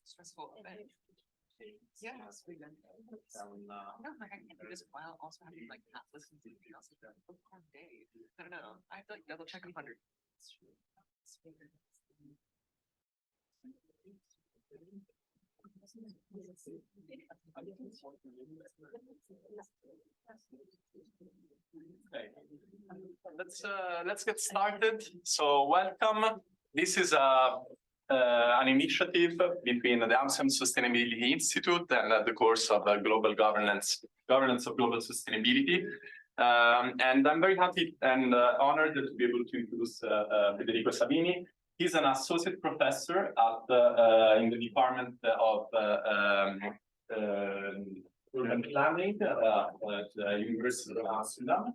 Stressful, but yeah, no, like I can't do this while also having like not listen to anything else. Like a hard day. I don't know. I have to like double check 100. Okay. Let's get started. So welcome. This is an initiative between the Amsterdam Sustainability Institute and the course of Global Governance of Global Sustainability. And I'm very happy and honored to be able to introduce Federico Savini. He's an associate professor at in the Department of Urban Planning at the University of Amsterdam.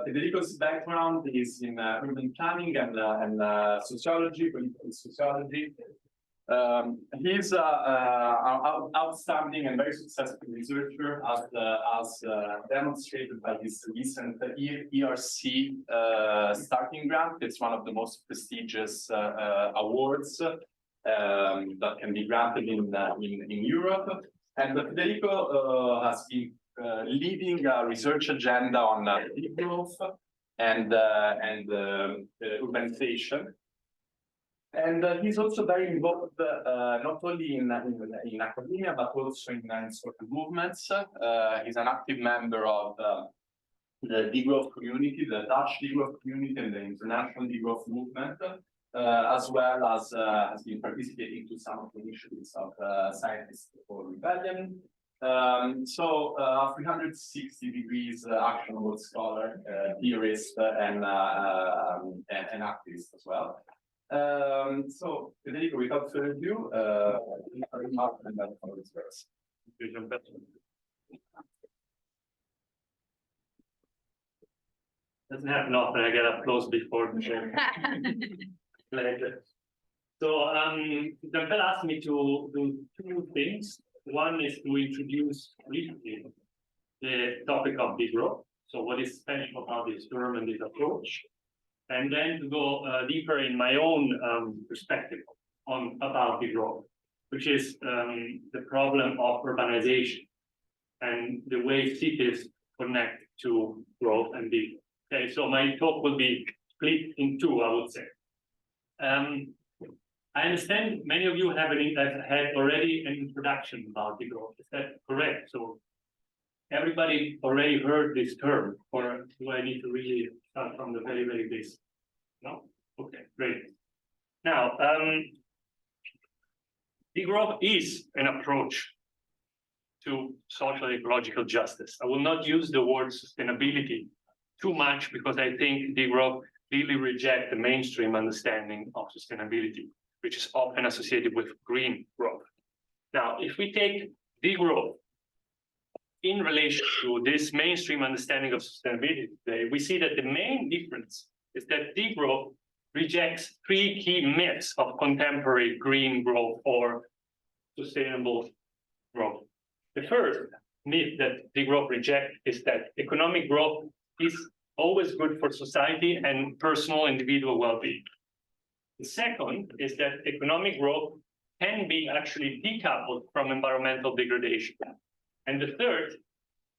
Federico's background is in urban planning and sociology, political sociology. He's an outstanding and very successful researcher, as demonstrated by his recent ERC starting grant. It's one of the most prestigious awards that can be granted in Europe. And Federico has been leading a research agenda on degrowth and urbanization. And he's also very involved not only in academia, but also in social movements. He's an active member of the degrowth community, the Dutch degrowth community, and the international degrowth movement, as well as has been participating to some of the initiatives of Scientists for Rebellion. So 360 degrees actionable scholar, theorist, and activist as well. So Federico, without further ado, and then first. Doesn't happen often. I get up close before the show. So Jean-Pierre asked me to do two things. One is to introduce briefly the topic of degrowth. So what is special about this term and this approach? And then to go deeper in my own perspective about degrowth, which is the problem of urbanization and the way cities connect to growth and degrowth. Okay, so my talk will be split in two, I would say. I understand many of you have had already an introduction about degrowth. Is that correct? So everybody already heard this term, or do I need to really start from the very, very basic? No? Okay, great. Now, degrowth is an approach to social ecological justice. I will not use the word sustainability too much because I think degrowth really rejects the mainstream understanding of sustainability, which is often associated with green growth. Now, if we take degrowth in relation to this mainstream understanding of sustainability today, we see that the main difference is that degrowth rejects three key myths of contemporary green growth or sustainable growth. The first myth that degrowth rejects is that economic growth is always good for society and personal individual well-being. The second is that economic growth can be actually decoupled from environmental degradation. And the third,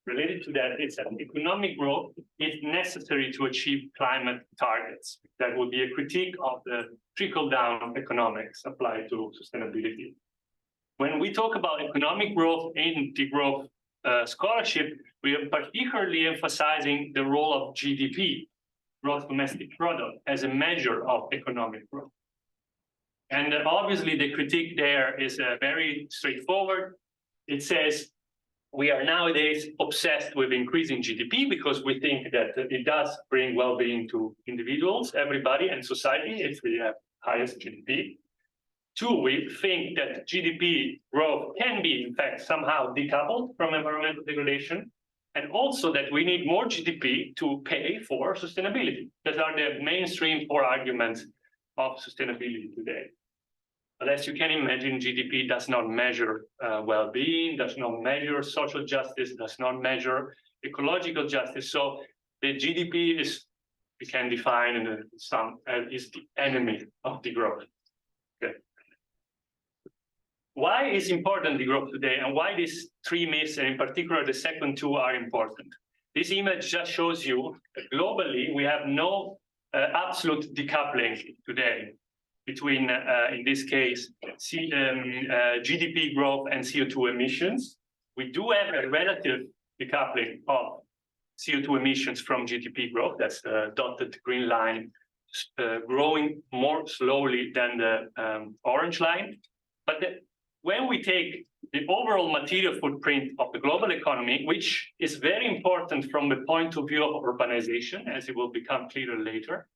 related to that, is that economic growth is necessary to achieve climate targets. That would be a critique of the trickle-down economics applied to sustainability. When we talk about economic growth in degrowth scholarship, we are particularly emphasizing the role of GDP, gross domestic product, as a measure of economic growth. And obviously the critique there is very straightforward. It says we are nowadays obsessed with increasing GDP because we think that it does bring well-being to individuals, everybody, and society if we have highest GDP. Two, we think that GDP growth can be, in fact, somehow decoupled from environmental degradation, and also that we need more GDP to pay for sustainability. Those are the mainstream four arguments of sustainability today. But as you can imagine, GDP does not measure well-being, does not measure social justice, does not measure ecological justice. So the GDP is we can define in some is the enemy of degrowth. Okay. Why is important degrowth today, and why these three myths, and in particular the second two, are important? This image just shows you that globally we have no absolute decoupling today between, in this case, GDP growth and CO2 emissions. We do have a relative decoupling of CO2 emissions from GDP growth. That's the dotted green line, growing more slowly than the orange line. But when we take the overall material footprint of the global economy, which is very important from the point of view of urbanization, as it will become clearer later,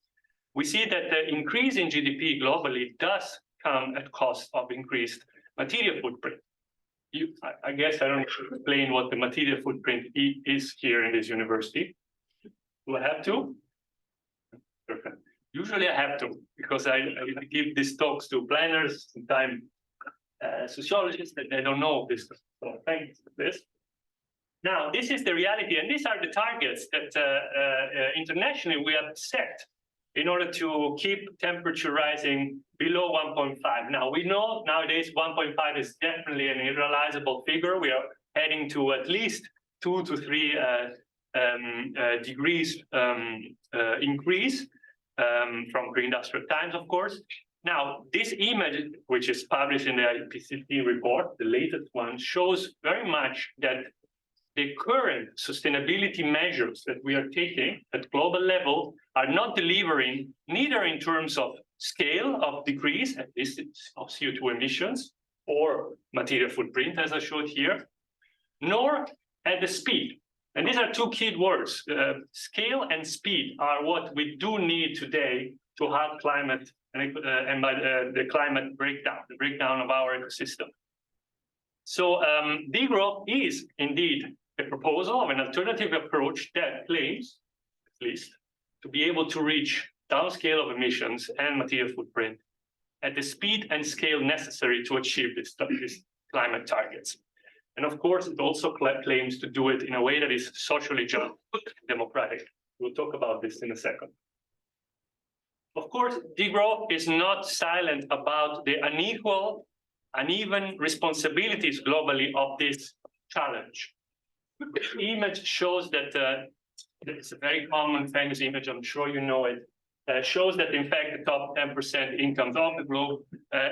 we see that the increase in GDP globally does come at cost of increased material footprint. I guess I don't need to explain what the material footprint is here in this university. Do I have to? Perfect. Usually I have to, because I give these talks to planners, sometimes sociologists, that they don't know this. So thanks for this. Now, this is the reality, and these are the targets that internationally we have set in order to keep temperature rising below 1.5. Now, we know nowadays 1.5 is definitely an irrealizable figure. We are heading to at least 2 to 3 degrees increase from pre-industrial times, of course. Now, this image, which is published in the IPCC report, the latest one, shows very much that the current sustainability measures that we are taking at global level are not delivering, neither in terms of scale of decrease, at least of CO2 emissions, or material footprint, as I showed here, nor at the speed. And these are two key words. Scale and speed are what we do need today to halt climate and by the climate breakdown, the breakdown of our ecosystem. So degrowth is indeed a proposal of an alternative approach that claims, at least, to be able to reach downscale of emissions and material footprint at the speed and scale necessary to achieve these climate targets. And of course, it also claims to do it in a way that is socially just, democratic. We'll talk about this in a second. Of course, degrowth is not silent about the uneven responsibilities globally of this challenge. The image shows that it's a very common, famous image, I'm sure you know it, shows that in fact the top 10% incomes of the globe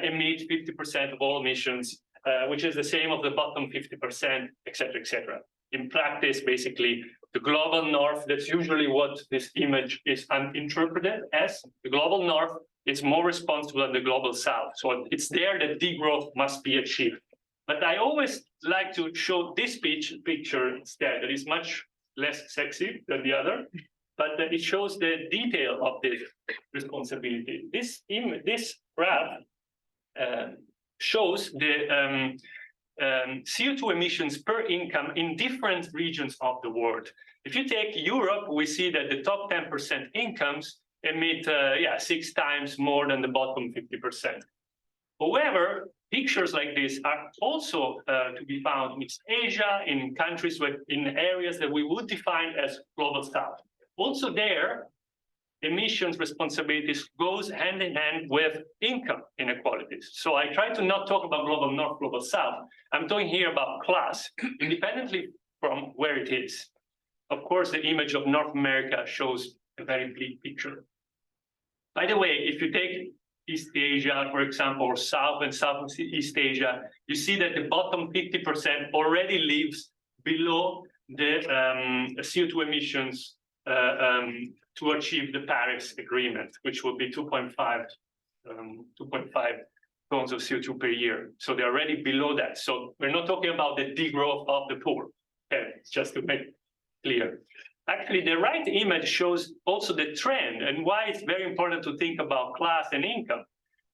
emit 50% of all emissions, which is the same of the bottom 50%, et cetera, et cetera. In practice, basically, the global north, that's usually what this image is interpreted as. The global north is more responsible than the global south. So it's there that degrowth must be achieved. But I always like to show this picture instead, that is much less sexy than the other, but it shows the detail of this responsibility. This graph shows the CO2 emissions per income in different regions of the world. If you take Europe, we see that the top 10% incomes emit 6 times more than the bottom 50%. However, pictures like this are also to be found in Asia, in countries in areas that we would define as global south. Also there, emissions responsibilities goes hand in hand with income inequalities. So I try to not talk about global north, global south. I'm talking here about class, independently from where it is. Of course, the image of North America shows a very bleak picture. By the way, if you take East Asia, for example, or South and Southeast Asia, you see that the bottom 50% already lives below the CO2 emissions to achieve the Paris Agreement, which will be 2.5 tons of CO2 per year. So they're already below that. So we're not talking about the degrowth of the poor. Okay, just to make it clear. Actually, the right image shows also the trend and why it's very important to think about class and income.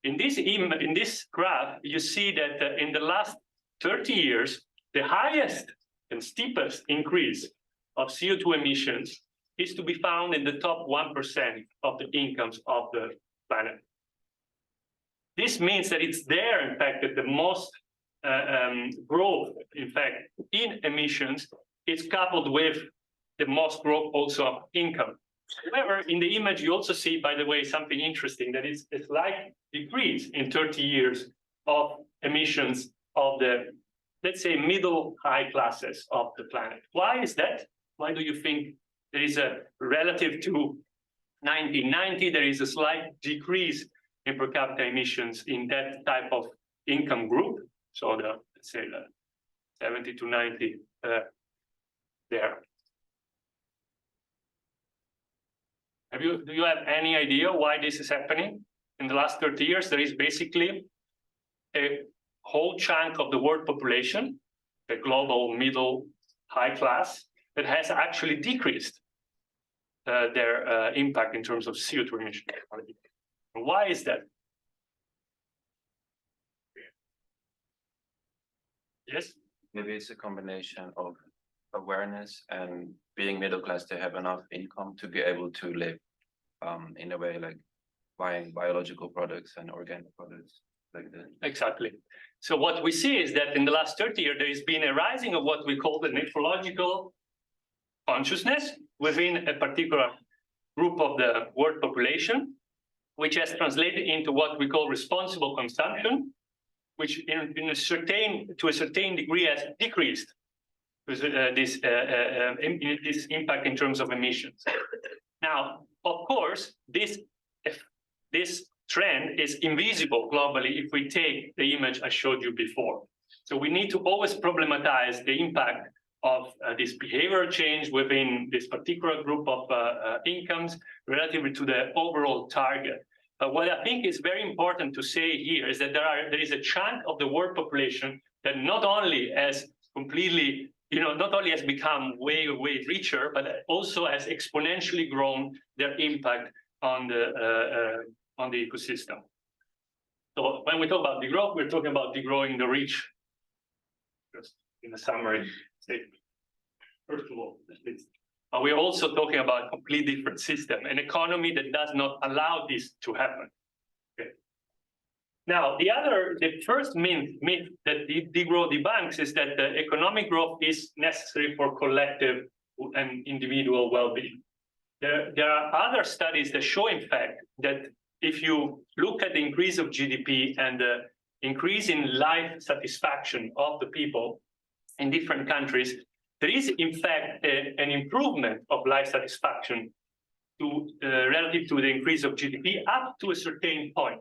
In this graph, you see that in the last 30 years, the highest and steepest increase of CO2 emissions is to be found in the top 1% of the incomes of the planet. This means that it's there, in fact, that the most growth, in fact, in emissions is coupled with the most growth also of income. However, in the image, you also see, by the way, something interesting, that is a slight decrease in 30 years of emissions of the, let's say, middle high classes of the planet. Why is that? Why do you think there is a, relative to 1990, there is a slight decrease in per capita emissions in that type of income group? So the, let's say, the 70 to 90 there. Do you have any idea why this is happening? In the last 30 years, there is basically a whole chunk of the world population, the global middle high class, that has actually decreased their impact in terms of CO2 emissions. Why is that? Yes? Maybe it's a combination of awareness and being middle class to have enough income to be able to live in a way like buying biological products and organic products like that. Exactly. So what we see is that in the last 30 years, there has been a rising of what we call the nephrological consciousness within a particular group of the world population, which has translated into what we call responsible consumption, which to a certain degree has decreased this impact in terms of emissions. Now, of course, this trend is invisible globally if we take the image I showed you before. So we need to always problematize the impact of this behavioral change within this particular group of incomes relative to the overall target. But what I think is very important to say here is that there is a chunk of the world population that not only has completely, not only has become way richer, but also has exponentially grown their impact on the ecosystem. So when we talk about degrowth, we're talking about degrowing the rich. Just in a summary statement. First of all, we're also talking about a completely different system, an economy that does not allow this to happen. Okay. Now, the first myth that degrowth debunks is that the economic growth is necessary for collective and individual well-being. There are other studies that show, in fact, that if you look at the increase of GDP and the increase in life satisfaction of the people in different countries, there is, in fact, an improvement of life satisfaction relative to the increase of GDP up to a certain point.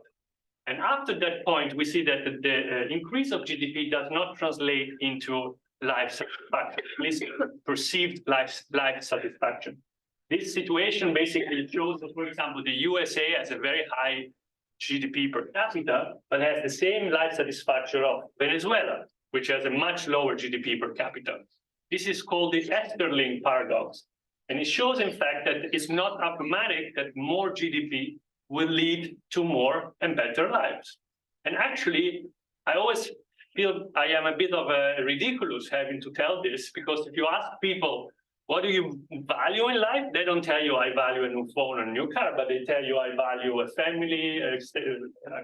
And after that point, we see that the increase of GDP does not translate into life satisfaction, at least perceived life satisfaction. This situation basically shows that, for example, the USA has a very high GDP per capita, but has the same life satisfaction of Venezuela, which has a much lower GDP per capita. This is called the Esterling paradox. And it shows, in fact, that it's not automatic that more GDP will lead to more and better lives. And actually, I always feel I am a bit of a ridiculous having to tell this, because if you ask people, what do you value in life? They don't tell you I value a new phone or a new car, but they tell you I value a family, I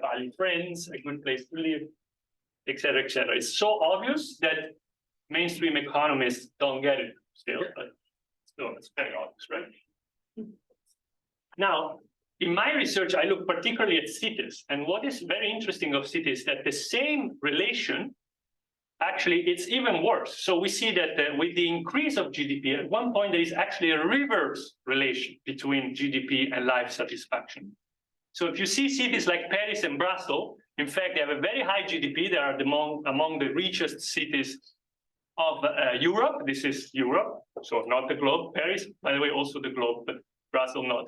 value friends, a good place to live, et cetera, et cetera. It's so obvious that mainstream economists don't get it still, but still it's very obvious, right? Now, in my research, I look particularly at cities. And what is very interesting of cities is that the same relation, actually, it's even worse. So we see that with the increase of GDP, at one point, there is actually a reverse relation between GDP and life satisfaction. So if you see cities like Paris and Brussels, in fact, they have a very high GDP. They are among the richest cities of Europe. This is Europe, so not the globe. Paris, by the way, also the globe, but Brussels not.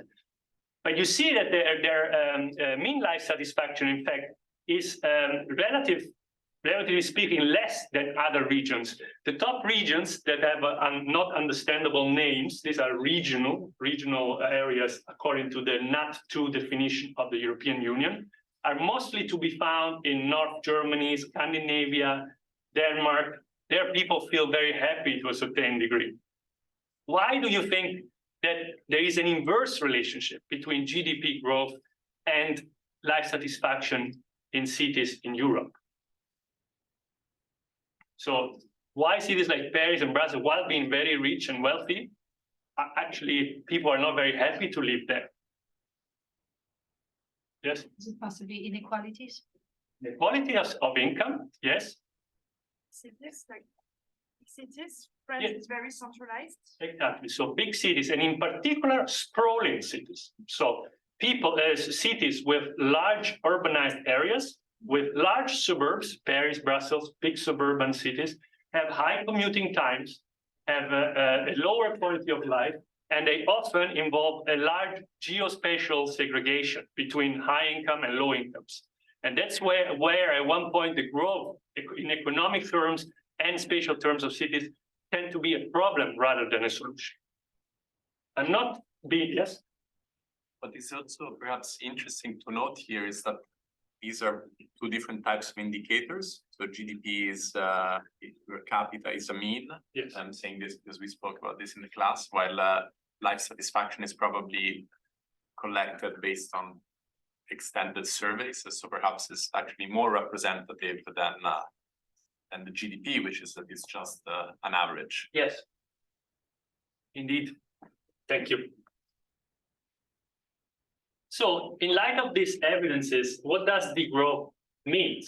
But you see that their mean life satisfaction, in fact, is relatively speaking, less than other regions. The top regions that have not understandable names, these are regional areas according to the NAT2 definition of the European Union, are mostly to be found in North Germany, Scandinavia, Denmark. There people feel very happy to a certain degree. Why do you think that there is an inverse relationship between GDP growth and life satisfaction in cities in Europe? So why cities like Paris and Brussels, while being very rich and wealthy, actually people are not very happy to live there. Yes. Is it possibly inequalities? The quality of income, yes. Cities, France Yeah. is very centralized. Exactly. So big cities, and in particular, sprawling cities. So cities with large urbanized areas, with large suburbs, Paris, Brussels, big suburban cities, have high commuting times, have a lower quality of life, and they often involve a large geospatial segregation between high income and low incomes. And that's where at one point the growth in economic terms and spatial terms of cities tend to be a problem rather than a solution. I'm not being, yes? What is also perhaps interesting to note here is that these are two different types of indicators. So GDP is per capita is a mean. Yes. I'm saying this because we spoke about this in the class, while life satisfaction is probably collected based on extended surveys. So perhaps it's actually more representative than the GDP, which is that it's just an average. Yes. Indeed. Thank you. So in light of these evidences, what does degrowth mean?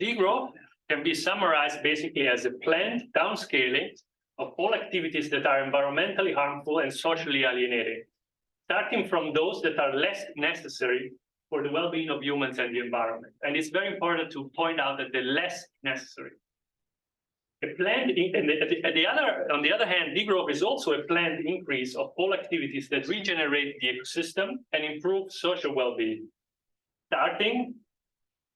Degrowth can be summarized basically as a planned downscaling of all activities that are environmentally harmful and socially alienating, starting from those that are less necessary for the well-being of humans and the environment. And it's very important to point out that the less necessary. On the other hand, degrowth is also a planned increase of all activities that regenerate the ecosystem and improve social well-being, starting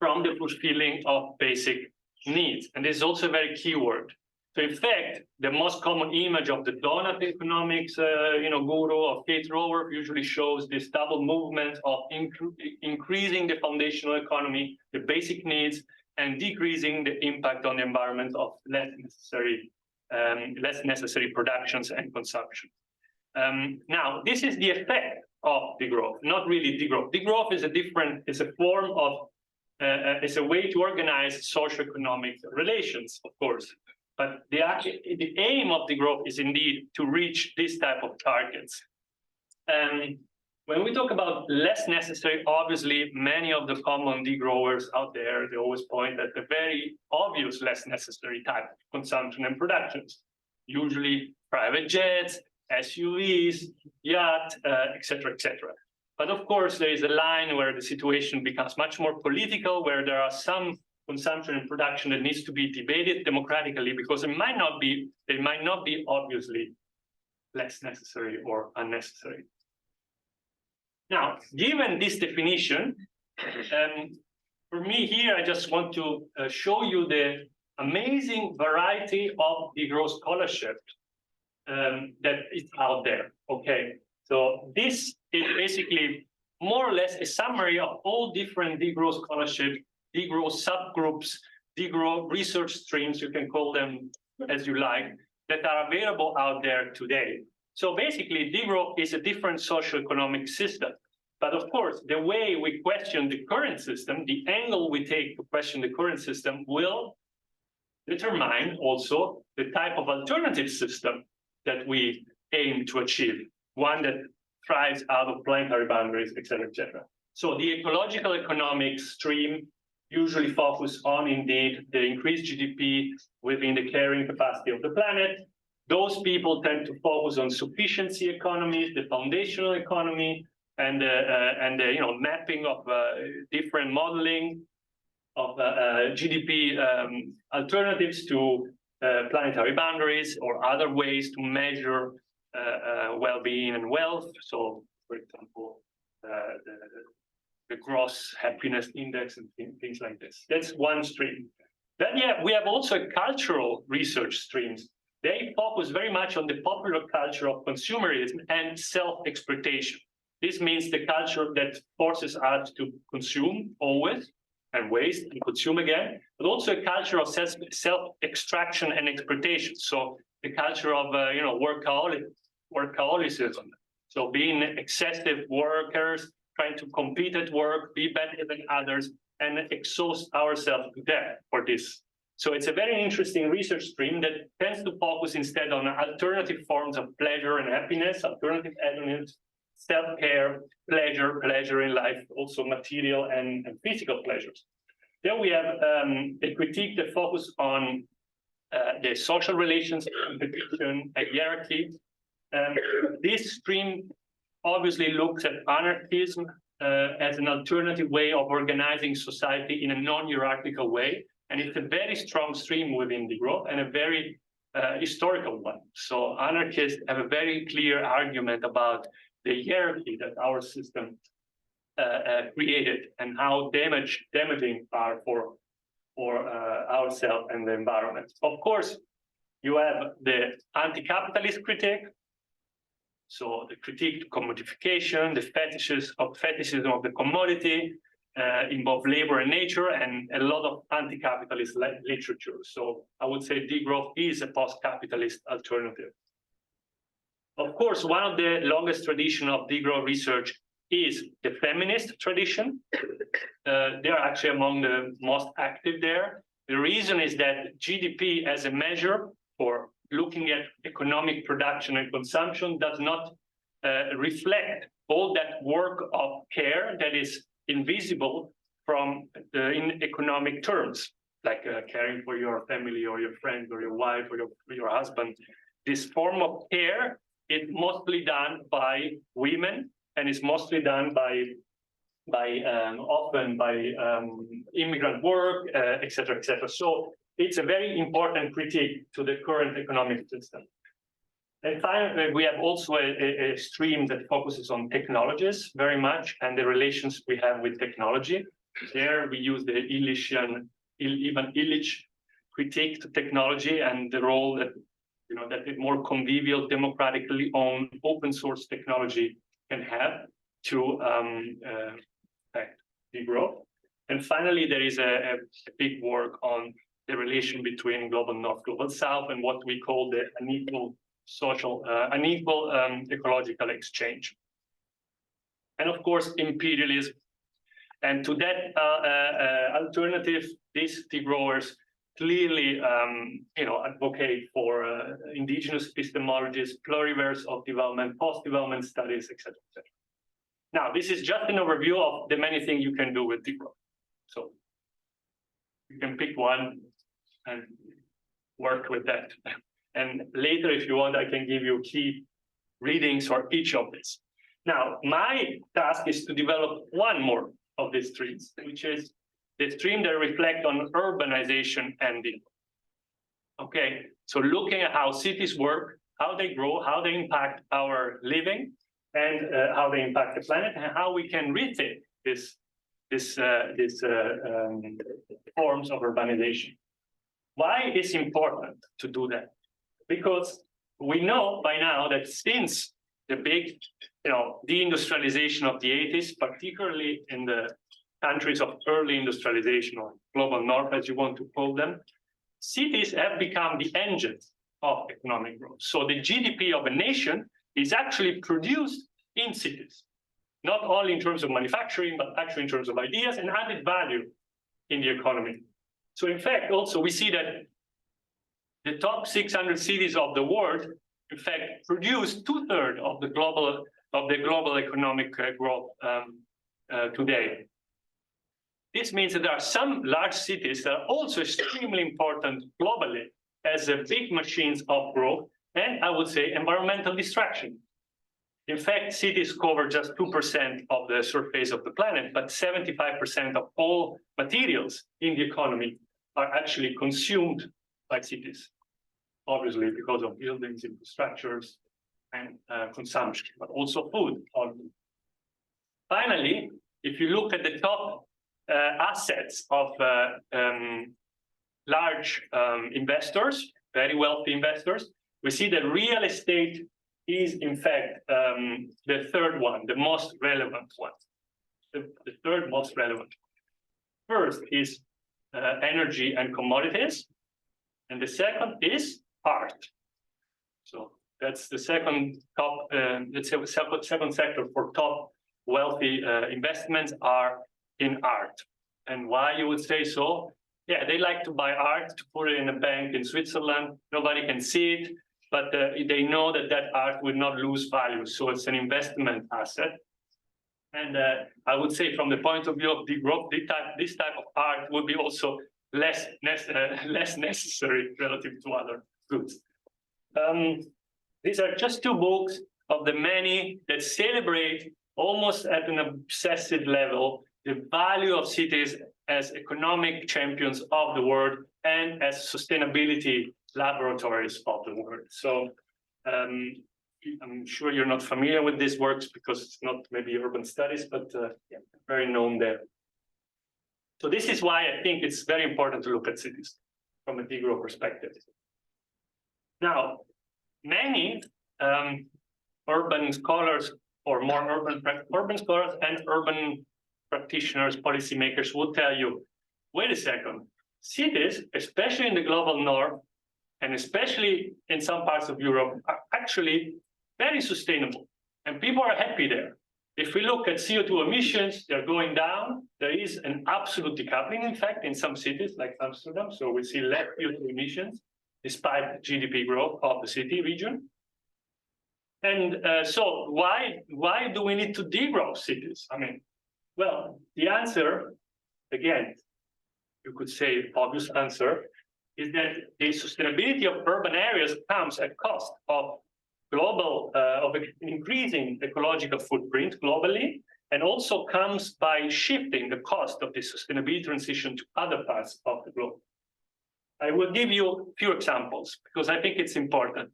from the fulfilling of basic needs. And this is also a very key word. So in fact, the most common image of the donut economics guru of Kate Raworth usually shows this double movement of increasing the foundational economy, the basic needs, and decreasing the impact on the environment of less necessary productions and consumption. Now, this is the effect of degrowth, not really degrowth. Degrowth is a form of, it's a way to organize socio-economic relations, of course. But the aim of degrowth is indeed to reach this type of targets. When we talk about less necessary, obviously, many of the common degrowers out there, they always point at the very obvious less necessary type of consumption and productions, usually private jets, SUVs, yacht, etc., etc. But of course, there is a line where the situation becomes much more political, where there are some consumption and production that needs to be debated democratically, because they might not be obviously less necessary or unnecessary. Now, given this definition, for me here, I just want to show you the amazing variety of degrowth scholarship that is out there. Okay, so this is basically more or less a summary of all different degrowth scholarship, degrowth subgroups, degrowth research streams, you can call them as you like, that are available out there today. So basically, degrowth is a different socio-economic system. But of course, the way we question the current system, the angle we take to question the current system will determine also the type of alternative system that we aim to achieve, one that thrives out of planetary boundaries, et cetera, et cetera. So the ecological economics stream usually focus on, indeed, the increased GDP within the carrying capacity of the planet. Those people tend to focus on sufficiency economies, the foundational economy, and mapping of different modeling of GDP alternatives to planetary boundaries or other ways to measure well-being and wealth. So, for example, the gross happiness index and things like this. That's one stream. Then we have also cultural research streams. They focus very much on the popular culture of consumerism and self-exploitation. This means the culture that forces us to consume always and waste and consume again, but also a culture of self-extraction and exploitation. So the culture of workaholism. So being excessive workers, trying to compete at work, be better than others, and exhaust ourselves to death for this So it's a very interesting research stream that tends to focus instead on alternative forms of pleasure and happiness, alternative avenues, self-care, pleasure in life, also material and physical pleasures. Then we have a critique that focuses on the social relations, competition, hierarchy. This stream obviously looks at anarchism as an alternative way of organizing society in a non-hierarchical way. And it's a very strong stream within degrowth and a very historical one. So anarchists have a very clear argument about the hierarchy that our system created and how damaging are for ourselves and the environment. Of course, you have the anti-capitalist critique. So the critique to commodification, the fetishism of the commodity in both labor and nature, and a lot of anti-capitalist literature. So I would say degrowth is a post-capitalist alternative. Of course, one of the longest traditions of degrowth research is the feminist tradition. They're actually among the most active there. The reason is that GDP as a measure for looking at economic production and consumption does not reflect all that work of care that is invisible from in economic terms, like caring for your family or your friend or your wife or your husband. This form of care is mostly done by women, and is mostly done often by immigrant work, et cetera, et cetera. So it's a very important critique to the current economic system. And finally, we have also a stream that focuses on technologies very much and the relations we have with technology. There we use the Illich critique to technology and the role that that a more convivial, democratically owned, open source technology can have to affect degrowth. And finally, there is a big work on the relation between global north, global south, and what we call the unequal ecological exchange. And of course, imperialism. And to that alternative, these degrowers clearly advocate for indigenous epistemologies, pluriverse of development, post-development studies, etc., etc. Now, this is just an overview of the many things you can do with degrowth. So you can pick one and work with that. And later, if you want, I can give you key readings for each of these. Now, my task is to develop one more of these streams, which is the stream that reflect on urbanization and degrowth. Okay, so looking at how cities work, how they grow, how they impact our living, and how they impact the planet, and how we can rethink these forms of urbanization. Why is it important to do that? Because we know by now that since the big, deindustrialization of the 80s, particularly in the countries of early industrialization or global north, as you want to call them, cities have become the engines of economic growth. So the GDP of a nation is actually produced in cities, not only in terms of manufacturing, but actually in terms of ideas and added value in the economy. So in fact, also we see that the top 600 cities of the world, in fact, produce 2/3 of the global economic growth today. This means that there are some large cities that are also extremely important globally as big machines of growth and, I would say, environmental distraction. In fact, cities cover just 2% of the surface of the planet, but 75% of all materials in the economy are actually consumed by cities, obviously because of buildings, infrastructures, and consumption, but also food. Finally, if you look at the top assets of large investors, very wealthy investors, we see that real estate is, in fact, the third one, the most relevant one. The third most relevant. First is energy and commodities, and the second is art. So that's the second top, let's say, second sector for top wealthy investments are in art. And why you would say so? yeah, they like to buy art to put it in a bank in Switzerland. Nobody can see it, but they know that that art will not lose value. So it's an investment asset. And I would say from the point of view of degrowth, this type of art would be also less necessary relative to other goods. These are just two books of the many that celebrate almost at an obsessive level the value of cities as economic champions of the world and as sustainability laboratories of the world. So I'm sure you're not familiar with these works because it's not maybe urban studies, but yeah, very known there. So this is why I think it's very important to look at cities from a degrowth perspective. Now, many urban scholars or more urban scholars and urban practitioners, policymakers will tell you, wait a second, cities, especially in the global north, and especially in some parts of Europe, are actually very sustainable, and people are happy there. If we look at CO2 emissions, they're going down. There is an absolute decoupling, in fact, in some cities like Amsterdam. So we see less CO2 emissions despite GDP growth of the city region. And so why do we need to degrow cities? I mean, well, the answer, again, you could say obvious answer, is that the sustainability of urban areas comes at cost of global, of increasing ecological footprint globally, and also comes by shifting the cost of the sustainability transition to other parts of the globe. I will give you a few examples because I think it's important.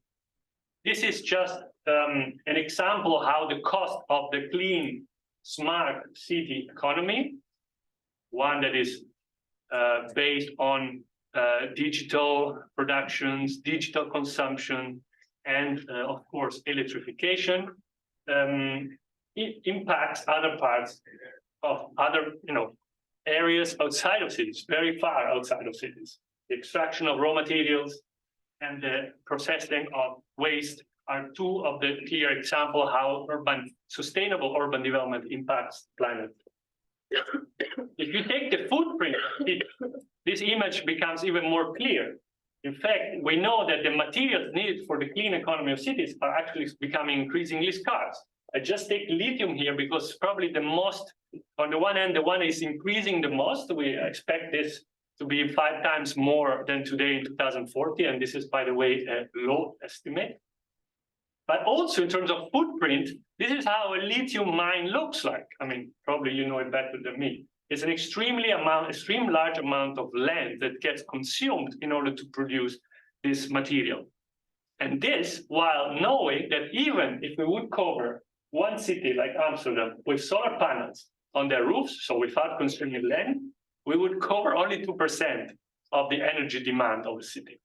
This is just an example of how the cost of the clean, smart city economy, one that is based on digital productions, digital consumption, and of course, electrification, it impacts other parts of other areas outside of cities, very far outside of cities. The extraction of raw materials and the processing of waste are two of the clear examples how sustainable urban development impacts the planet. If you take the footprint, this image becomes even more clear. In fact, we know that the materials needed for the clean economy of cities are actually becoming increasingly scarce. I just take lithium here because probably the most, on the one hand, the one is increasing the most. We expect this to be 5 times more than today in 2040. And this is, by the way, a low estimate. But also in terms of footprint, this is how a lithium mine looks like. I mean, probably you know it better than me. It's an extremely large amount of land that gets consumed in order to produce this material. And this, while knowing that even if we would cover one city like Amsterdam with solar panels on their roofs, so without consuming land, we would cover only 2% of the energy demand of the city.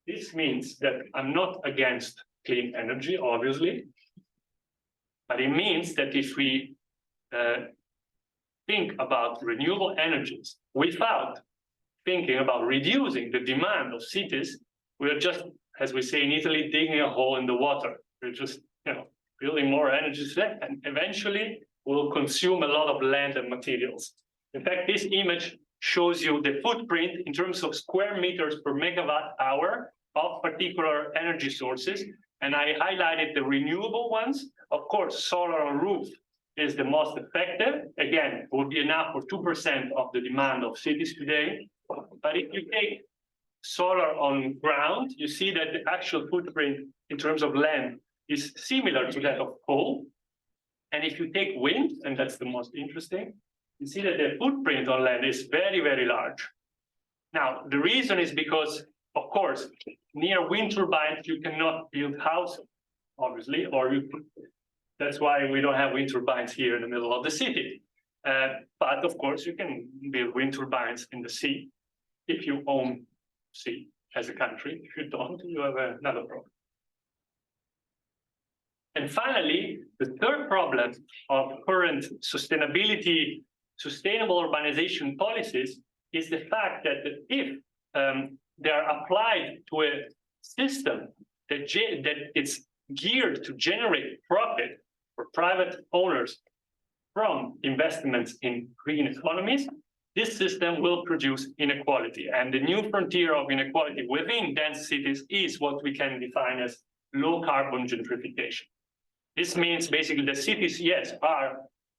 This means that I'm not against clean energy, obviously, but it means that if we think about renewable energies without thinking about reducing the demand of cities, we're just, as we say in Italy, digging a hole in the water. We're just, building more energy, and eventually we'll consume a lot of land and materials. In fact, this image shows you the footprint in terms of square meters per megawatt hour of particular energy sources, and I highlighted the renewable ones. Of course, solar on roof is the most effective. Again, it would be enough for 2% of the demand of cities today. But if you take solar on ground, you see that the actual footprint in terms of land is similar to that of coal. And if you take wind, and that's the most interesting, you see that the footprint on land is very, very large. Now, the reason is because, of course, near wind turbines, you cannot build houses, obviously, or that's why we don't have wind turbines here in the middle of the city. But of course, you can build wind turbines in the sea if you own sea as a country. If you don't, you have another problem. And finally, the third problem of current sustainable urbanization policies is the fact that if they are applied to a system that it's geared to generate profit for private owners from investments in green economies, this system will produce inequality. And the new frontier of inequality within dense cities is what we can define as low carbon gentrification. This means basically the cities, yes, are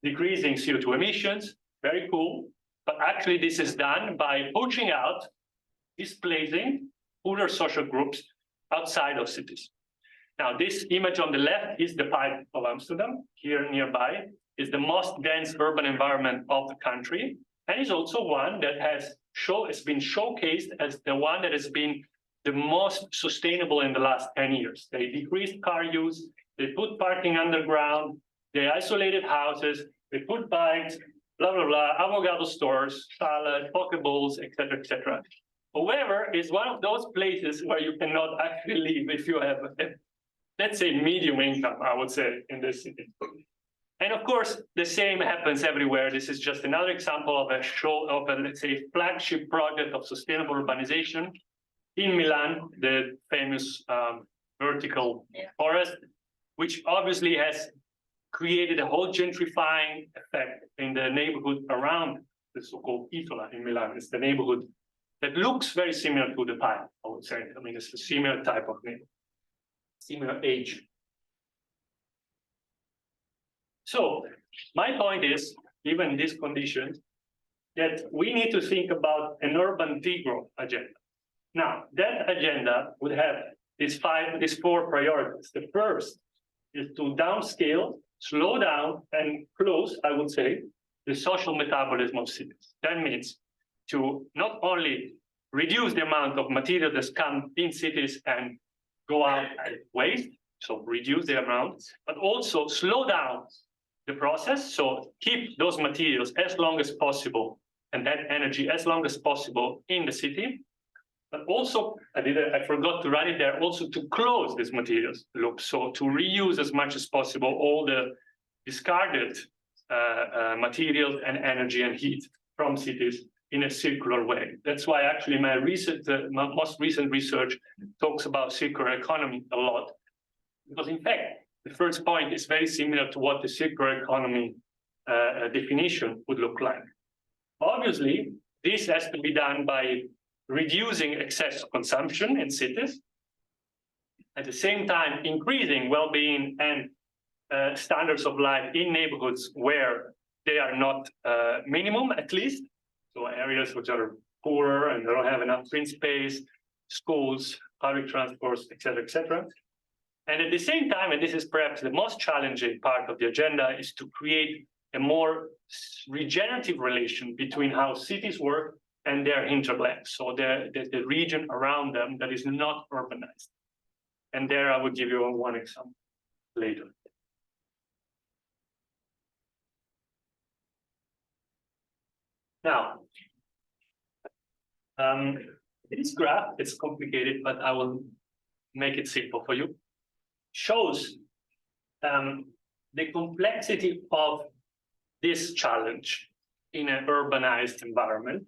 decreasing CO2 emissions, very cool, but actually this is done by poaching out, displacing poorer social groups outside of cities. Now, this image on the left is the Pipe of Amsterdam, here nearby, is the most dense urban environment of the country, and is also one that has been showcased as the one that has been the most sustainable in the last 10 years. They decreased car use, they put parking underground, they isolated houses, they put bikes, blah, blah, blah, avocado stores, salad, poke bowls, etc., etc. However, it's one of those places where you cannot actually live if you have, let's say, medium income, I would say, in this city. And of course, the same happens everywhere. This is just another example of let's say, flagship project of sustainable urbanization in Milan, the famous vertical forest, which obviously has created a whole gentrifying effect in the neighborhood around the so-called Isola in Milan. It's the neighborhood that looks very similar to the Pipe, I would say. I mean, it's a similar type of neighborhood, similar age. So my point is, given these conditions, that we need to think about an urban degrowth agenda. Now, that agenda would have these four priorities. The first is to downscale, slow down, and close, I would say, the social metabolism of cities. That means to not only reduce the amount of material that's come in cities and go out as waste, so reduce the amount, but also slow down the process, so keep those materials as long as possible and that energy as long as possible in the city. But also, I forgot to write it there, also to close these materials loop, so to reuse as much as possible all the discarded materials and energy and heat from cities in a circular way. That's why actually my most recent research talks about circular economy a lot, because in fact, the first point is very similar to what the circular economy definition would look like. Obviously, this has to be done by reducing excess consumption in cities, at the same time increasing well-being and standards of life in neighborhoods where they are not minimum, at least. So areas which are poorer and they don't have enough green space, schools, public transports, etc., etc. And at the same time, and this is perhaps the most challenging part of the agenda, is to create a more regenerative relation between how cities work and their hinterlands, so the region around them that is not urbanized. And there I will give you one example later. Now, this graph is complicated, but I will make it simple for you. Shows the complexity of this challenge in an urbanized environment,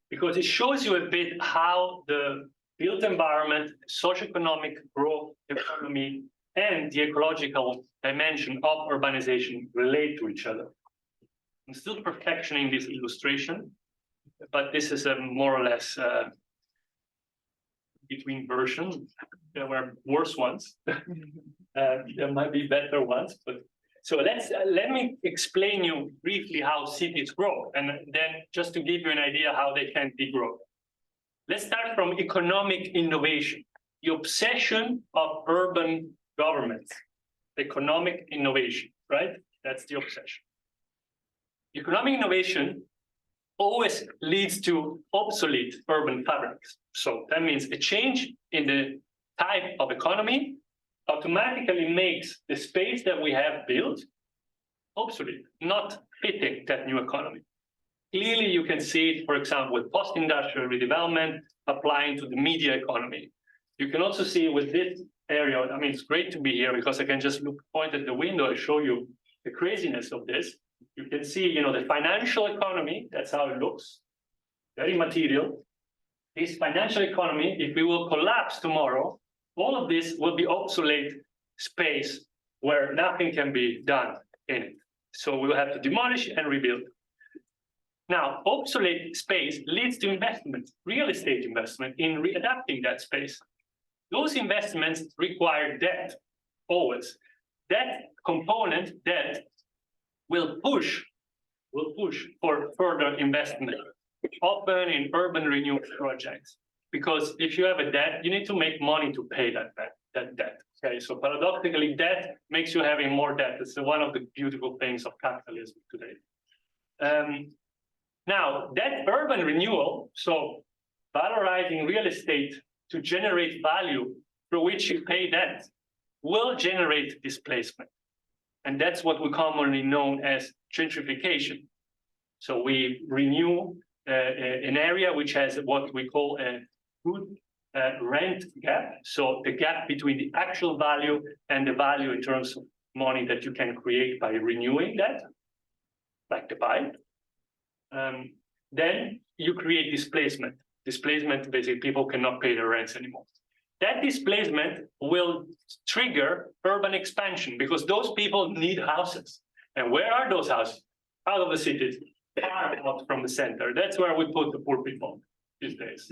because it shows you a bit how the built environment, socioeconomic growth, economy, and the ecological dimension of urbanization relate to each other. I'm still perfectioning this illustration, but this is a more or less between version. There were worse ones. There might be better ones, but so let me explain you briefly how cities grow, and then just to give you an idea how they can degrow. Let's start from economic innovation, the obsession of urban governments. Economic innovation, right? That's the obsession. Economic innovation always leads to obsolete urban fabrics. So that means a change in the type of economy automatically makes the space that we have built obsolete, not fitting that new economy. Clearly, you can see it, for example, with post-industrial redevelopment applying to the media economy. You can also see with this area, I mean, it's great to be here because I can just point at the window and show you the craziness of this. You can see, the financial economy, that's how it looks, very material. This financial economy, if we will collapse tomorrow, all of this will be obsolete space where nothing can be done in it. So we'll have to demolish and rebuild. Now, obsolete space leads to investment, real estate investment in readapting that space. Those investments require debt, always. That component, debt, will push for further investment, often in urban renewal projects. Because if you have a debt, you need to make money to pay that debt. Okay, so paradoxically, debt makes you having more debt. It's one of the beautiful things of capitalism today. Now, that urban renewal, so valorizing real estate to generate value through which you pay debt, will generate displacement. And that's what we commonly know as gentrification. So we renew an area which has what we call a good rent gap. So the gap between the actual value and the value in terms of money that you can create by renewing that, like the pie. Then you create displacement. Displacement, basically, people cannot pay their rents anymore. That displacement will trigger urban expansion because those people need houses. And where are those houses? Out of the cities, far out from the center. That's where we put the poor people these days.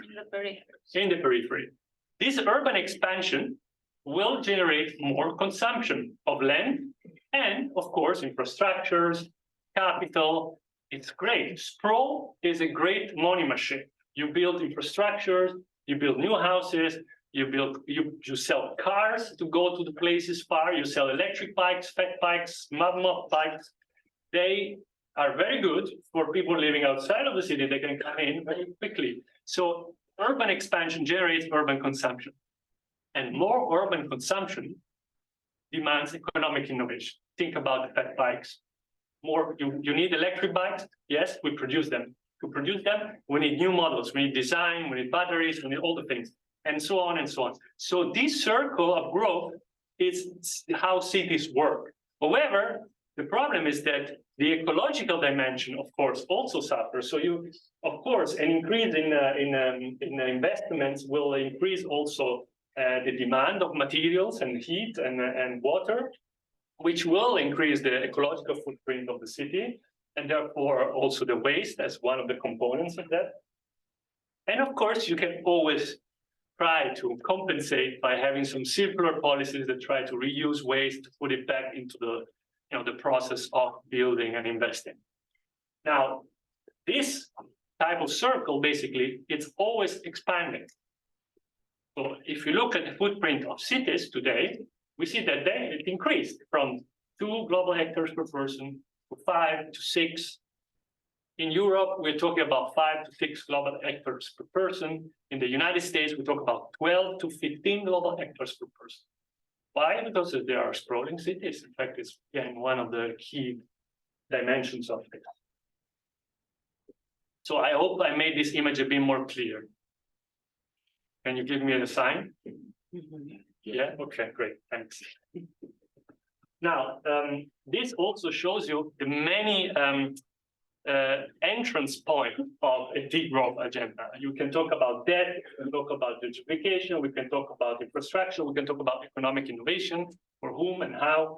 In the periphery. This urban expansion will generate more consumption of land and, of course, infrastructures, capital. It's great. Sprawl is a great money machine. You build infrastructures, you build new houses, you sell cars to go to the places far, you sell electric bikes, fat bikes, mud bikes. They are very good for people living outside of the city. They can come in very quickly. So urban expansion generates urban consumption. And more urban consumption demands economic innovation. Think about the fat bikes. More, you need electric bikes. Yes, we produce them. To produce them, we need new models. We need design, we need batteries, we need all the things, and so on and so on. So this circle of growth is how cities work. However, the problem is that the ecological dimension, of course, also suffers. So of course, an increase in investments will increase also the demand of materials and heat and water, which will increase the ecological footprint of the city, and therefore also the waste as one of the components of that. And of course, you can always try to compensate by having some circular policies that try to reuse waste, to put it back into the process of building and investing. Now, this type of circle, basically, it's always expanding. So if you look at the footprint of cities today, we see that it increased from 2 global hectares per person to 5 to 6. In Europe, we're talking about 5 to 6 global hectares per person. In the United States, we talk about 12 to 15 global hectares per person. Why? Because there are sprawling cities. In fact, it's again one of the key dimensions of it. So I hope I made this image a bit more clear. Can you give me a sign? Yeah, okay, great, thanks. Now, this also shows you the many entrance points of a degrowth agenda. You can talk about debt, we can talk about gentrification, we can talk about infrastructure, we can talk about economic innovation, for whom and how.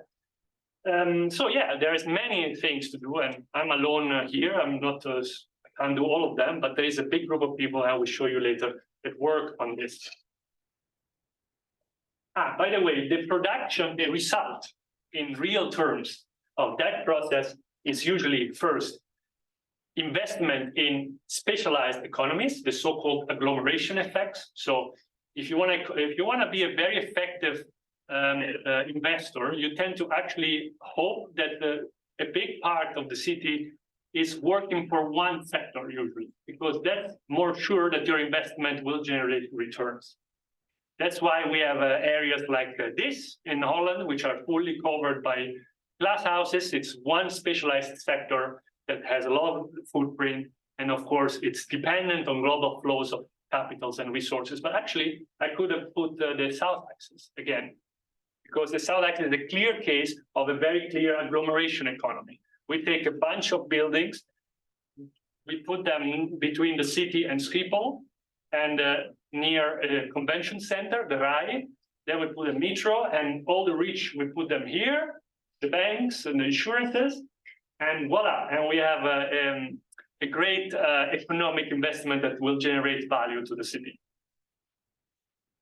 So yeah, there's many things to do, and I'm alone here. I'm not, I can't do all of them, but there is a big group of people I will show you later that work on this. By the way, the production, the result in real terms of that process is usually first investment in specialized economies, the so-called agglomeration effects. So if you want to be a very effective investor, you tend to actually hope that a big part of the city is working for one sector usually, because that's more sure that your investment will generate returns. That's why we have areas like this in Holland, which are fully covered by glass houses. It's one specialized sector that has a lot of footprint. And of course, it's dependent on global flows of capitals and resources. But actually, I could have put the South Axis again, because the South Axis is a clear case of a very clear agglomeration economy. We take a bunch of buildings, we put them between the city and Schiphol, and near a convention center, the Vrije. Then we put a metro, and all the rich, we put them here, the banks and the insurances, and voila. And we have a great economic investment that will generate value to the city.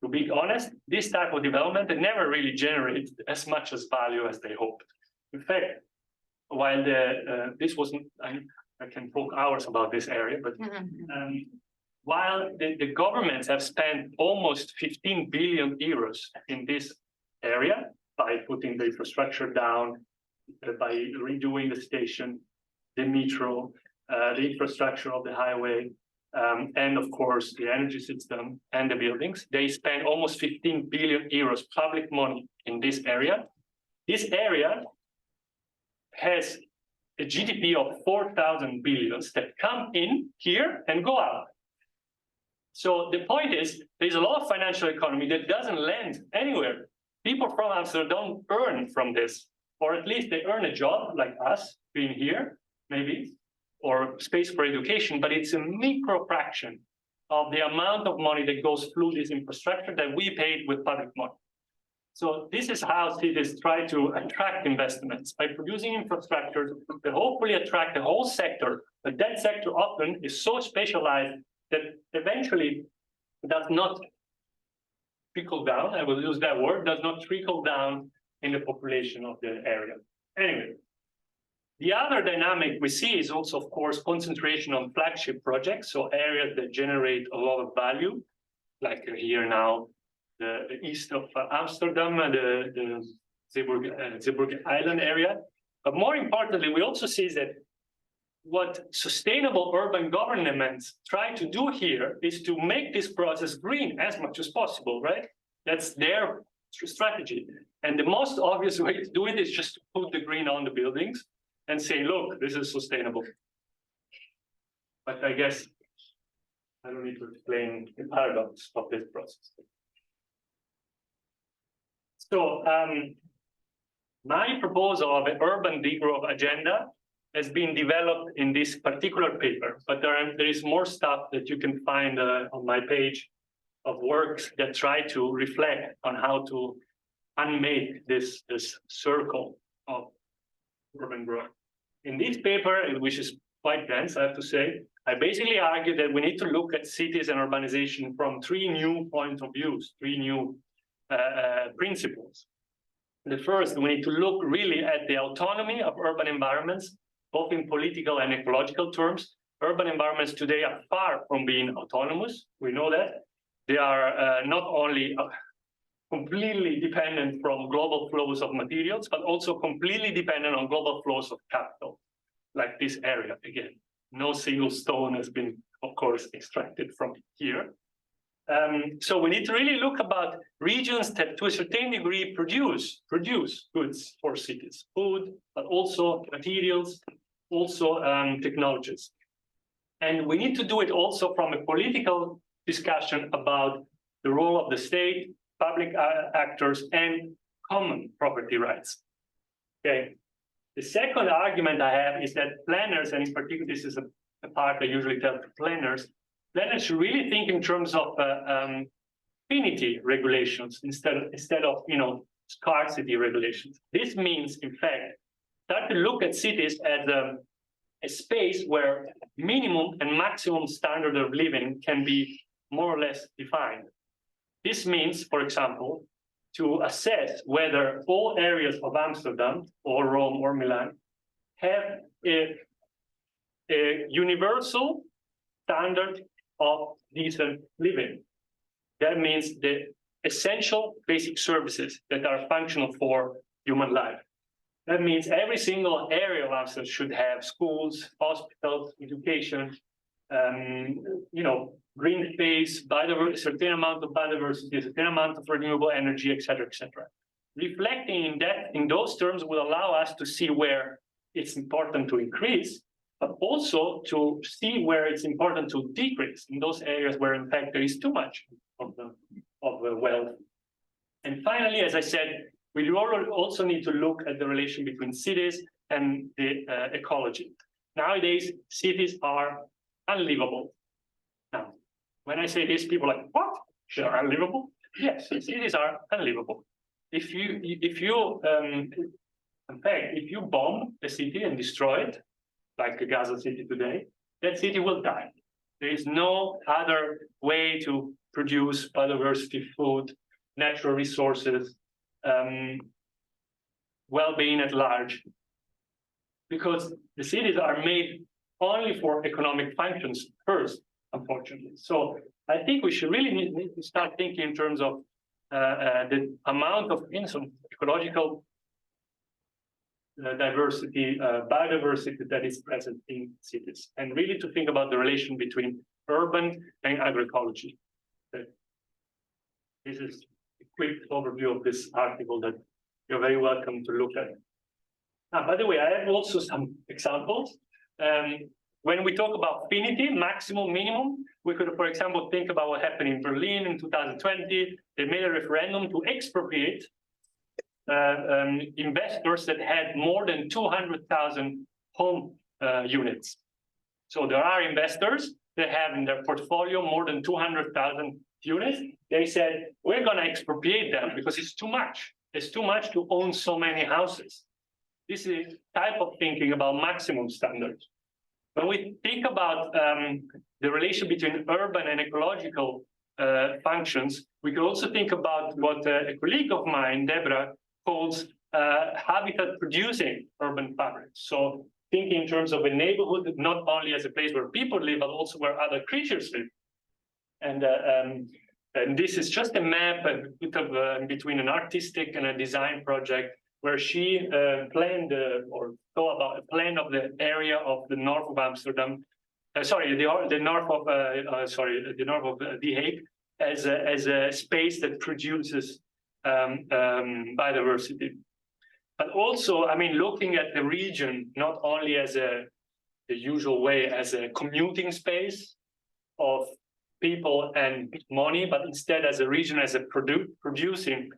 To be honest, this type of development never really generated as much as value as they hoped. In fact, while this wasn't, I can talk hours about this area, but while the governments have spent almost 15 billion euros in this area by putting the infrastructure down, by redoing the station, the metro, the infrastructure of the highway, and of course the energy system and the buildings, they spend almost 15 billion euros public money in this area. This area has a GDP of 4,000 billions that come in here and go out. So the point is, there's a lot of financial economy that doesn't land anywhere. People from Amsterdam don't earn from this, or at least they earn a job like us being here, maybe, or space for education, but it's a micro fraction of the amount of money that goes through this infrastructure that we paid with public money. So this is how cities try to attract investments, by producing infrastructure that hopefully attract the whole sector, but that sector often is so specialized that eventually does not trickle down, I will use that word, does not trickle down in the population of the area. Anyway, the other dynamic we see is also, of course, concentration on flagship projects, so areas that generate a lot of value, like here now, the east of Amsterdam, the Zeeburg Island area. But more importantly, we also see that what sustainable urban governments try to do here is to make this process green as much as possible, right? That's their strategy. And the most obvious way to do it is just to put the green on the buildings and say, look, this is sustainable. But I guess I don't need to explain the paradox of this process. So my proposal of an urban degrowth agenda has been developed in this particular paper, but there is more stuff that you can find on my page of works that try to reflect on how to unmake this circle of urban growth. In this paper, which is quite dense, I have to say, I basically argue that we need to look at cities and urbanization from three new points of views, three new principles. The first, we need to look really at the autonomy of urban environments, both in political and ecological terms. Urban environments today are far from being autonomous. We know that. They are not only completely dependent from global flows of materials, but also completely dependent on global flows of capital, like this area again. No single stone has been, of course, extracted from here. So we need to really look about regions that to a certain degree produce goods for cities, food, but also materials, also technologies. And we need to do it also from a political discussion about the role of the state, public actors, and common property rights. Okay. The second argument I have is that planners, and in particular, this is a part I usually tell to planners should really think in terms of finity regulations instead of scarcity regulations. This means, in fact, start to look at cities as a space where minimum and maximum standard of living can be more or less defined. This means, for example, to assess whether all areas of Amsterdam or Rome or Milan have a universal standard of decent living. That means the essential basic services that are functional for human life. That means every single area of Amsterdam should have schools, hospitals, education, green space, a certain amount of biodiversity, a certain amount of renewable energy, et cetera, et cetera. Reflecting in those terms will allow us to see where it's important to increase, but also to see where it's important to decrease in those areas where, in fact, there is too much of the wealth. And finally, as I said, we also need to look at the relation between cities and the ecology. Nowadays, cities are unlivable. Now, when I say this, people are like, what? They're unlivable? Yes, cities are unlivable. If you bomb a city and destroy it, like Gaza City today, that city will die. There is no other way to produce biodiversity, food, natural resources, well-being at large, because the cities are made only for economic functions first, unfortunately. So I think we should really need to start thinking in terms of the amount of ecological diversity, biodiversity that is present in cities, and really to think about the relation between urban and agroecology. This is a quick overview of this article that you're very welcome to look at. By the way, I have also some examples. When we talk about finity, maximum, minimum, we could, for example, think about what happened in Berlin in 2020. They made a referendum to expropriate investors that had more than 200,000 home units. So there are investors that have in their portfolio more than 200,000 units. They said, we're going to expropriate them because it's too much. It's too much to own so many houses. This is type of thinking about maximum standards. When we think about the relation between urban and ecological functions, we can also think about what a colleague of mine, Deborah, calls habitat producing urban fabrics. So thinking in terms of a neighborhood, not only as a place where people live, but also where other creatures live. And this is just a map between an artistic and a design project where she planned or thought about a plan of the area of the north of Amsterdam, the north of The Hague, as a space that produces biodiversity. But also, I mean, looking at the region not only as the usual way as a commuting space of people and money, but instead as a region as a producing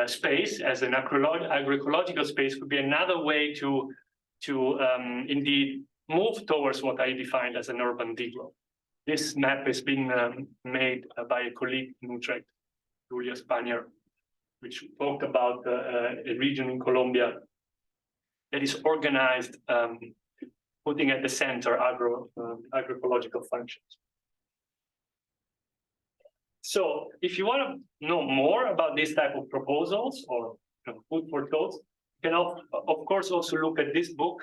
space, as an agroecological space, could be another way to indeed move towards what I defined as an urban degrowth. This map has been made by a colleague in Utrecht, Julia Spanier, which talked about a region in Colombia that is organized, putting at the center agroecological functions. So if you want to know more about this type of proposals or food for thought, you can of course also look at this book,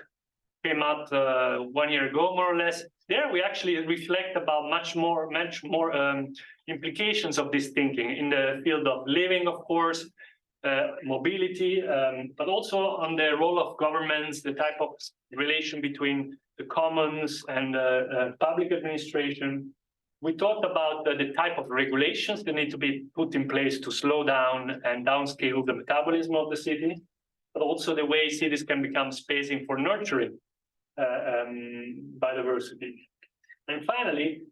came out 1 year ago, more or less. There we actually reflect about much more implications of this thinking in the field of living, of course, mobility, but also on the role of governments, the type of relation between the commons and public administration. We talked about the type of regulations that need to be put in place to slow down and downscale the metabolism of the city, but also the way cities can become spacing for nurturing biodiversity. And finally,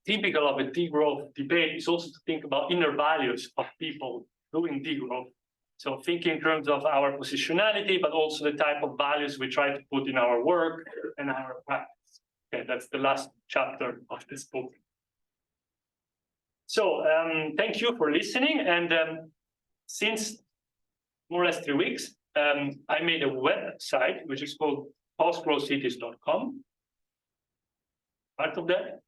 typical of a degrowth debate is also to think about inner values of people doing degrowth. So thinking in terms of our positionality, but also the type of values we try to put in our work and our practice. Okay, that's the last chapter of this book. So thank you for listening. And since more or less 3 weeks, I made a website which is called postgrowthcities.com. Part of that.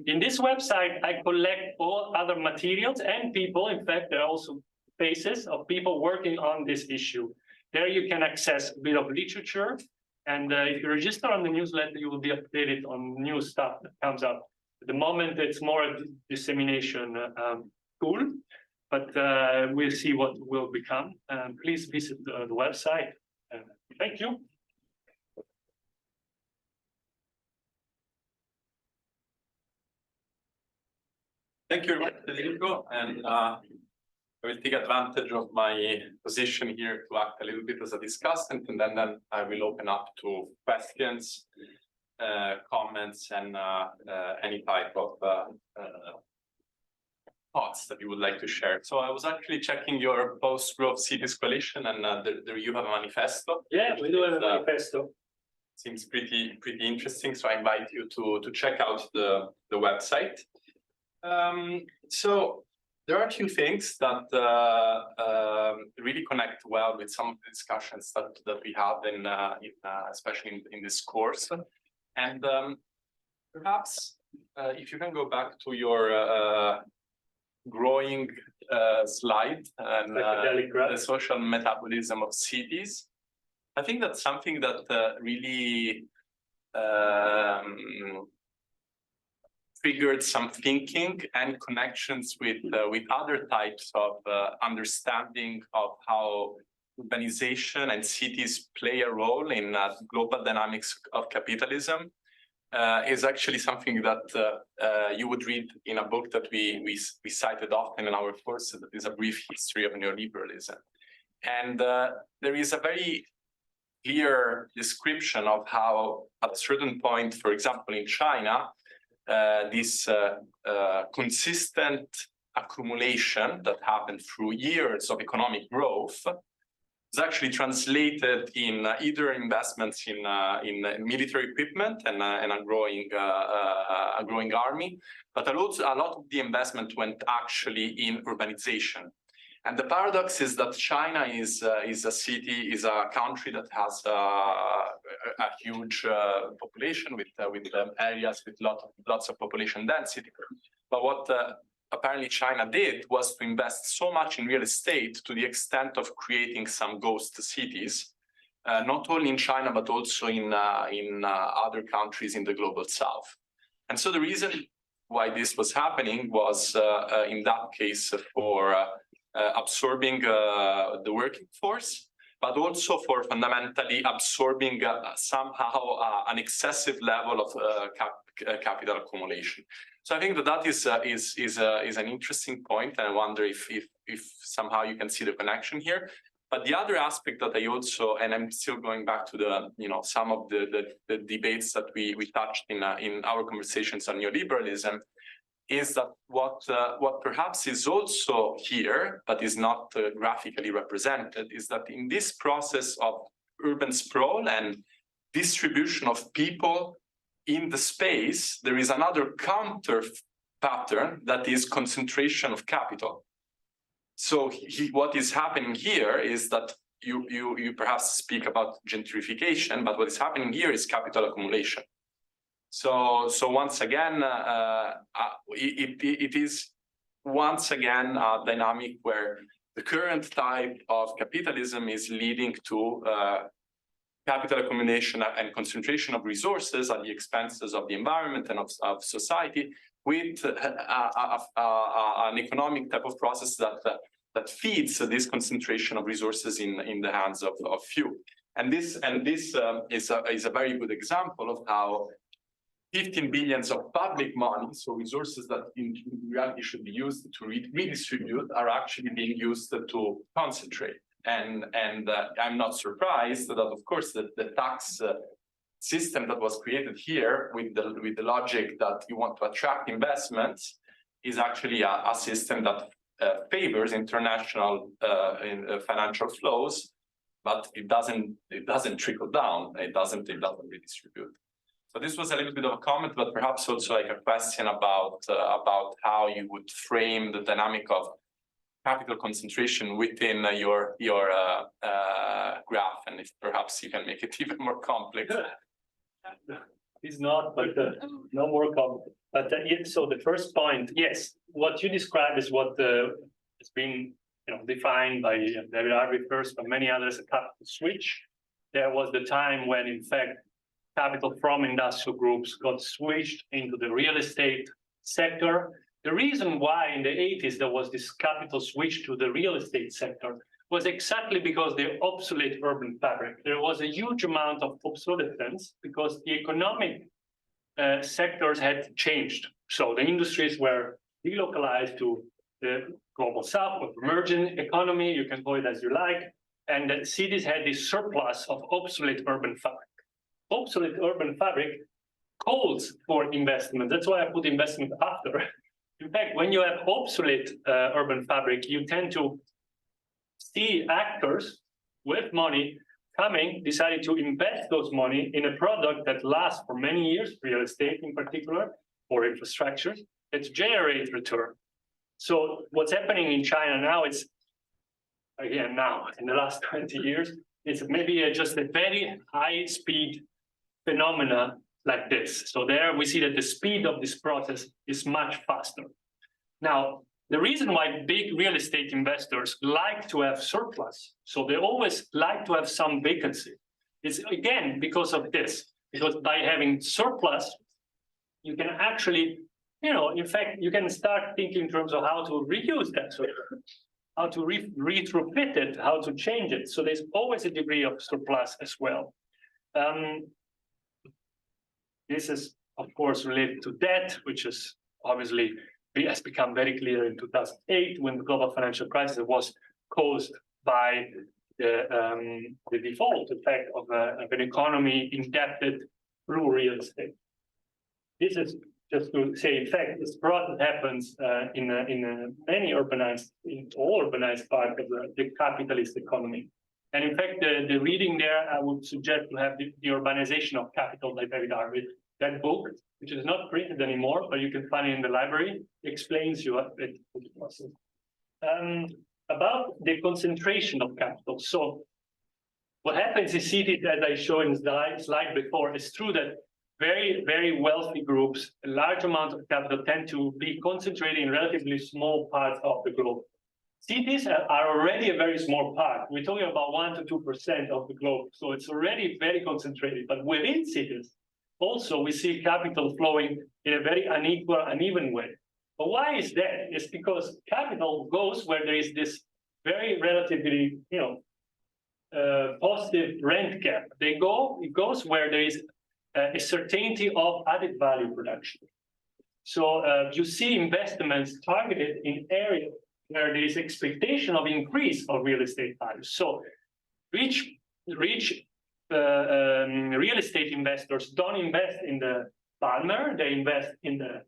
In this website, I collect all other materials and people. In fact, there are also faces of people working on this issue. There you can access a bit of literature. And if you register on the newsletter, you will be updated on new stuff that comes up. At the moment, it's more a dissemination tool, but we'll see what will become. Please visit the website. Thank you. Thank you very much, Federico. And I will take advantage of my position here to act a little bit as a discussant, and then I will open up to questions, comments, and any type of thoughts that you would like to share. So I was actually checking your Postgrowth Cities Coalition, and there you have a manifesto. Yeah, we do have a manifesto. Seems pretty interesting. So I invite you to check out the website. So there are a few things that really connect well with some of the discussions that we had especially in this course. And perhaps if you can go back to your growing slide and the social metabolism of cities, I think that's something that really triggered some thinking and connections with other types of understanding of how urbanization and cities play a role in global dynamics of capitalism. Is actually something that you would read in a book that we cited often in our course, that is A Brief History of Neoliberalism. And there is a very clear description of how at a certain point, for example, in China, this consistent accumulation that happened through years of economic growth is actually translated in either investments in military equipment and a growing army, but a lot of the investment went actually in urbanization. And the paradox is that China is a country that has a huge population with areas with lots of population density. But what apparently China did was to invest so much in real estate to the extent of creating some ghost cities, not only in China but also in other countries in the global south. And so the reason why this was happening was in that case for absorbing the working force, but also for fundamentally absorbing somehow an excessive level of capital accumulation. So I think that is an interesting point, and I wonder if somehow you can see the connection here. But the other aspect that I also, and I'm still going back to the some of the debates that we touched in our conversations on neoliberalism, is that what perhaps is also here, but is not graphically represented, is that in this process of urban sprawl and distribution of people in the space, there is another counter pattern that is concentration of capital. So what is happening here is that you perhaps speak about gentrification, but what is happening here is capital accumulation. So once again, it is once again a dynamic where the current type of capitalism is leading to capital accumulation and concentration of resources at the expenses of the environment and of society, with an economic type of process that feeds this concentration of resources in the hands of few. And this is a very good example of how 15 billions of public money, so resources that in reality should be used to redistribute, are actually being used to concentrate. And I'm not surprised that, of course, the tax system that was created here with the logic that you want to attract investments is actually a system that favors international financial flows, but it doesn't trickle down. It doesn't redistribute. So this was a little bit of a comment, but perhaps also like a question about how you would frame the dynamic of capital concentration within your graph, and if perhaps you can make it even more complex. It's not, but no more complex. But so the first point, yes, what you described is what has been defined by David Harvey first, but many others, a capital switch. There was the time when, in fact, capital from industrial groups got switched into the real estate sector. The reason why in the 80s there was this capital switch to the real estate sector was exactly because the obsolete urban fabric. There was a huge amount of obsolescence because the economic sectors had changed. So the industries were delocalized to the global south, or emerging economy, you can call it as you like, and the cities had this surplus of obsolete urban fabric. Obsolete urban fabric calls for investment. That's why I put investment after. In fact, when you have obsolete urban fabric, you tend to see actors with money coming, deciding to invest those money in a product that lasts for many years, real estate in particular, or infrastructure, that generate return. So what's happening in China now is again now in the last 20 years, it's maybe just a very high speed phenomena like this. So there we see that the speed of this process is much faster. Now, the reason why big real estate investors like to have surplus, so they always like to have some vacancy, is again because of this. Because by having surplus, you can actually, in fact, you can start thinking in terms of how to reuse that surplus, how to retrofit it, how to change it. So there's always a degree of surplus as well. This is, of course, related to debt, which is obviously has become very clear in 2008 when the global financial crisis was caused by the default effect of an economy indebted through real estate. This is just to say, in fact, this process happens in many urbanized, in all urbanized parts of the capitalist economy. And in fact, the reading there, I would suggest to have the urbanization of capital by David Harvey. That book, which is not printed anymore, but you can find it in the library, explains you a bit of the process. About the concentration of capital. So what happens in cities, as I showed in the slide before, is true that very, very wealthy groups, a large amount of capital tend to be concentrated in relatively small parts of the globe. Cities are already a very small part. We're talking about 1 to 2% of the globe. So it's already very concentrated. But within cities, also we see capital flowing in a very unequal, uneven way. But why is that? It's because capital goes where there is this very relatively, positive rent gap. It goes where there is a certainty of added value production. So you see investments targeted in areas where there is expectation of increase of real estate values. So rich real estate investors don't invest in the Palmer; they invest in the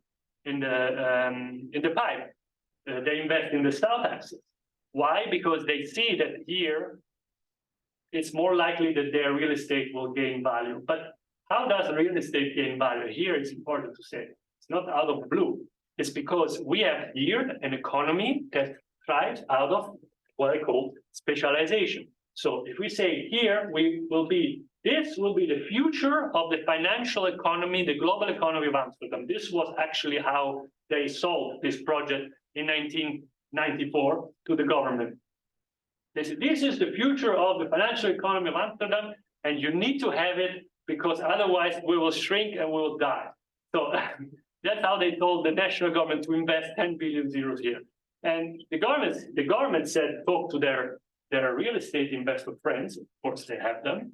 pipe. They invest in the South Axis. Why? Because they see that here it's more likely that their real estate will gain value. But how does real estate gain value? Here it's important to say it's not out of the blue. It's because we have here an economy that thrives out of what I call specialization. So if we say here this will be the future of the financial economy, the global economy of Amsterdam. This was actually how they sold this project in 1994 to the government. They said, this is the future of the financial economy of Amsterdam, and you need to have it because otherwise we will shrink and we will die. So that's how they told the national government to invest 10 billion euros here. And the government said, talk to their real estate investor friends. Of course, they have them.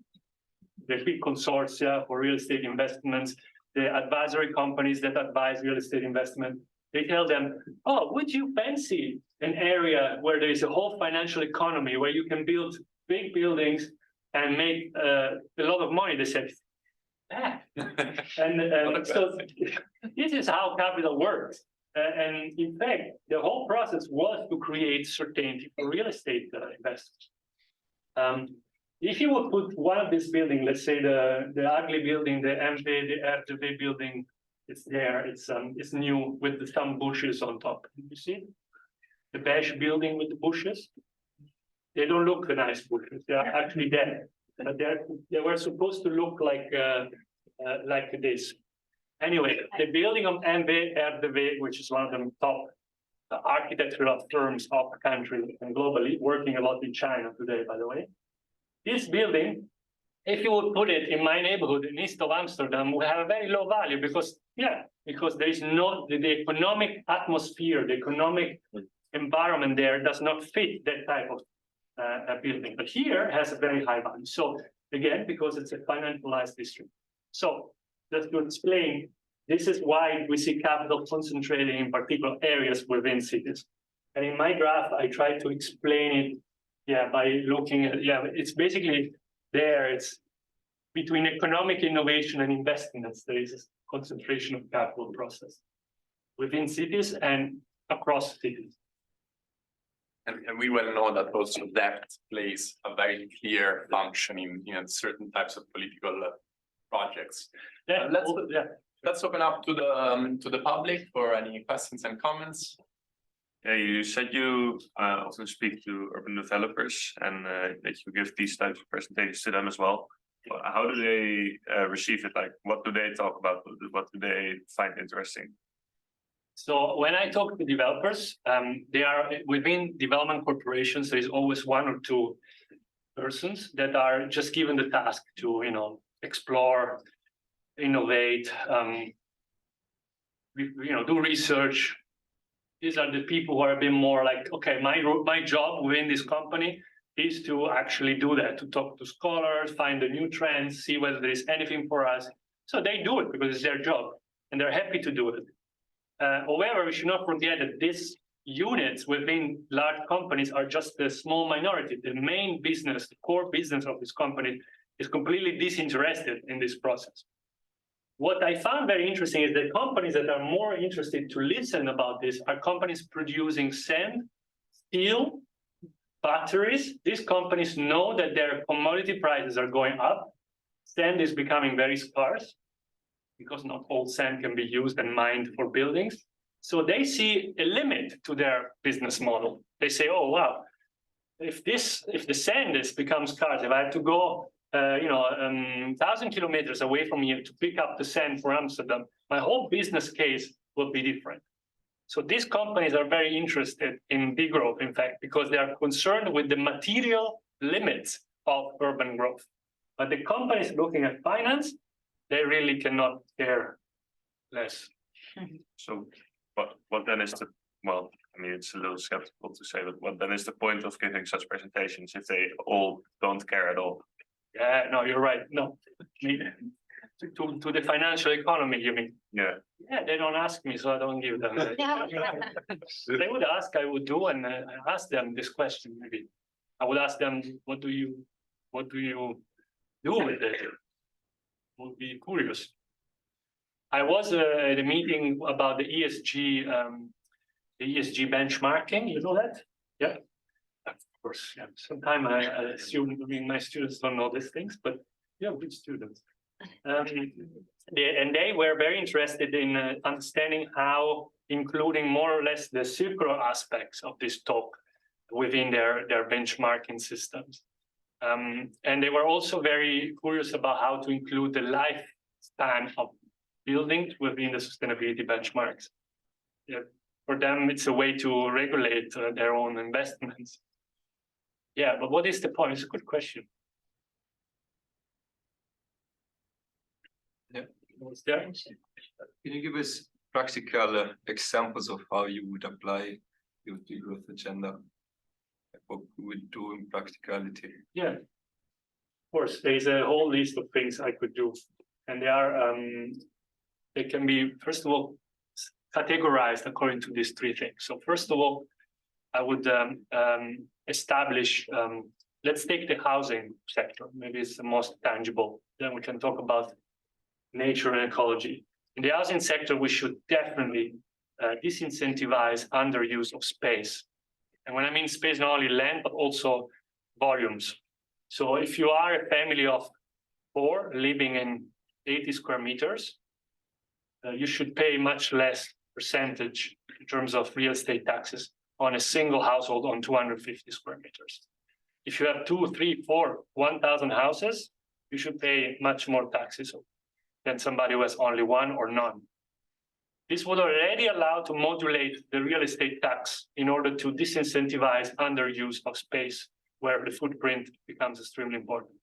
The big consortia for real estate investments, the advisory companies that advise real estate investment. They tell them, oh, would you fancy an area where there is a whole financial economy where you can build big buildings and make a lot of money? They said, and so this is how capital works. And in fact, the whole process was to create certainty for real estate investors. If you would put one of these buildings, let's say the ugly building, the RDV building, it's there. It's new with some bushes on top. You see the beige building with the bushes? They don't look the nice bushes. They are actually dead. But they were supposed to look like this. Anyway, the building of RDV, which is one of the top architectural firms of the country and globally, working a lot in China today, by the way. This building, if you would put it in my neighborhood in east of Amsterdam, will have a very low value because there is no, the economic atmosphere, the economic environment there does not fit that type of building. But here has a very high value. So again, because it's a financialized district. So just to explain, this is why we see capital concentrating in particular areas within cities. And in my graph, I try to explain it, by looking at, it's basically there. It's between economic innovation and investments. There is a concentration of capital process within cities and across cities. And we well know that also debt plays a very clear function in certain types of political projects. Let's open up to the public for any questions and comments. Yeah, you said you often speak to urban developers and that you give these types of presentations to them as well. How do they receive it? Like, what do they talk about? What do they find interesting? So when I talk to developers, they are within development corporations. There is always one or two persons that are just given the task to, explore, innovate, do research. These are the people who are a bit more like, okay, my job within this company is to actually do that, to talk to scholars, find the new trends, see whether there is anything for us. So they do it because it's their job and they're happy to do it. However, we should not forget that these units within large companies are just a small minority. The main business, the core business of this company is completely disinterested in this process. What I found very interesting is that companies that are more interested to listen about this are companies producing sand, steel, batteries. These companies know that their commodity prices are going up. Sand is becoming very scarce because not all sand can be used and mined for buildings. So they see a limit to their business model. They say, oh, wow, if the sand becomes scarce, if I have to go 1,000 kilometers away from here to pick up the sand for Amsterdam, my whole business case will be different. So these companies are very interested in degrowth, in fact, because they are concerned with the material limits of urban growth. But the companies looking at finance, they really cannot care less. So what then is the, well, I mean, it's a little skeptical to say, but what then is the point of giving such presentations if they all don't care at all? Yeah, no, you're right. No, to the financial economy, you mean? Yeah. Yeah, they don't ask me, so I don't give them. If they would ask, I would do, and ask them this question. Maybe I would ask them, what do you do with it? Would be curious. I was at a meeting about the ESG benchmarking. You know that? Yeah. Of course, yeah. Sometimes I assume my students don't know these things, but yeah, good students. And they were very interested in understanding how including more or less the circular aspects of this talk within their benchmarking systems. And they were also very curious about how to include the lifespan of buildings within the sustainability benchmarks. Yeah, for them, it's a way to regulate their own investments. Yeah, but what is the point? It's a good question. Yeah. Was there? Can you give us practical examples of how you would apply your degrowth agenda? What we would do in practicality? Yeah, of course. There is a whole list of things I could do, and they can be, first of all, categorized according to these three things. So first of all, I would establish, let's take the housing sector. Maybe it's the most tangible. Then we can talk about nature and ecology. In the housing sector, we should definitely disincentivize underuse of space. And when I mean space, not only land, but also volumes. So if you are a family of 4 living in 80 square meters, you should pay much less percentage in terms of real estate taxes on a single household on 250 square meters. If you have 2, 3, 4, 1,000 houses, you should pay much more taxes than somebody who has only 1 or none. This would already allow to modulate the real estate tax in order to disincentivize underuse of space where the footprint becomes extremely important.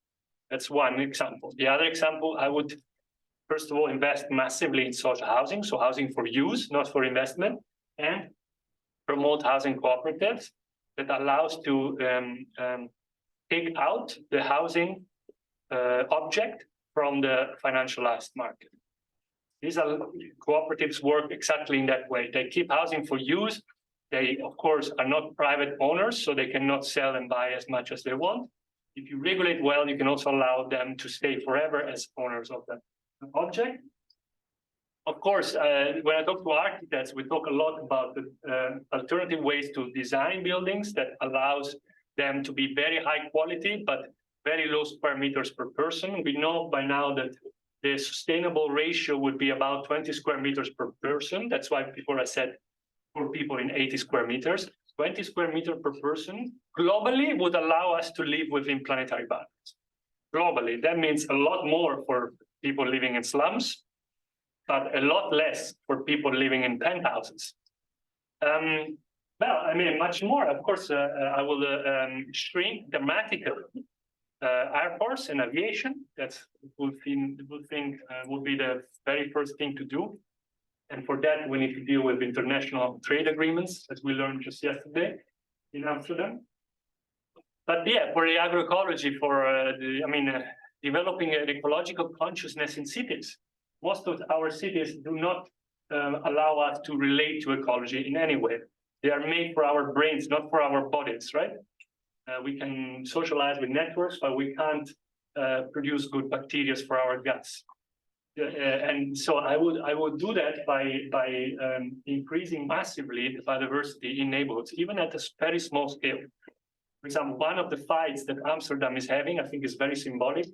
That's one example. The other example, I would first of all invest massively in social housing, so housing for use, not for investment, and promote housing cooperatives that allows to take out the housing object from the financialized market. These are cooperatives work exactly in that way. They keep housing for use. They, of course, are not private owners, so they cannot sell and buy as much as they want. If you regulate well, you can also allow them to stay forever as owners of that object. Of course, when I talk to architects, we talk a lot about the alternative ways to design buildings that allows them to be very high quality, but very low square meters per person. We know by now that the sustainable ratio would be about 20 square meters per person. That's why before I said for people in 80 square meters. 20 square meter per person globally would allow us to live within planetary boundaries. Globally, that means a lot more for people living in slums, but a lot less for people living in penthouses. Well, I mean, much more. Of course, I will shrink dramatically airports and aviation. That's would be the very first thing to do. And for that, we need to deal with international trade agreements, as we learned just yesterday in Amsterdam. But yeah, for the agroecology, for developing an ecological consciousness in cities. Most of our cities do not allow us to relate to ecology in any way. They are made for our brains, not for our bodies, right? We can socialize with networks, but we can't produce good bacteria for our guts. And so I would do that by increasing massively the biodiversity in neighborhoods, even at a very small scale. For example, one of the fights that Amsterdam is having, I think, is very symbolic.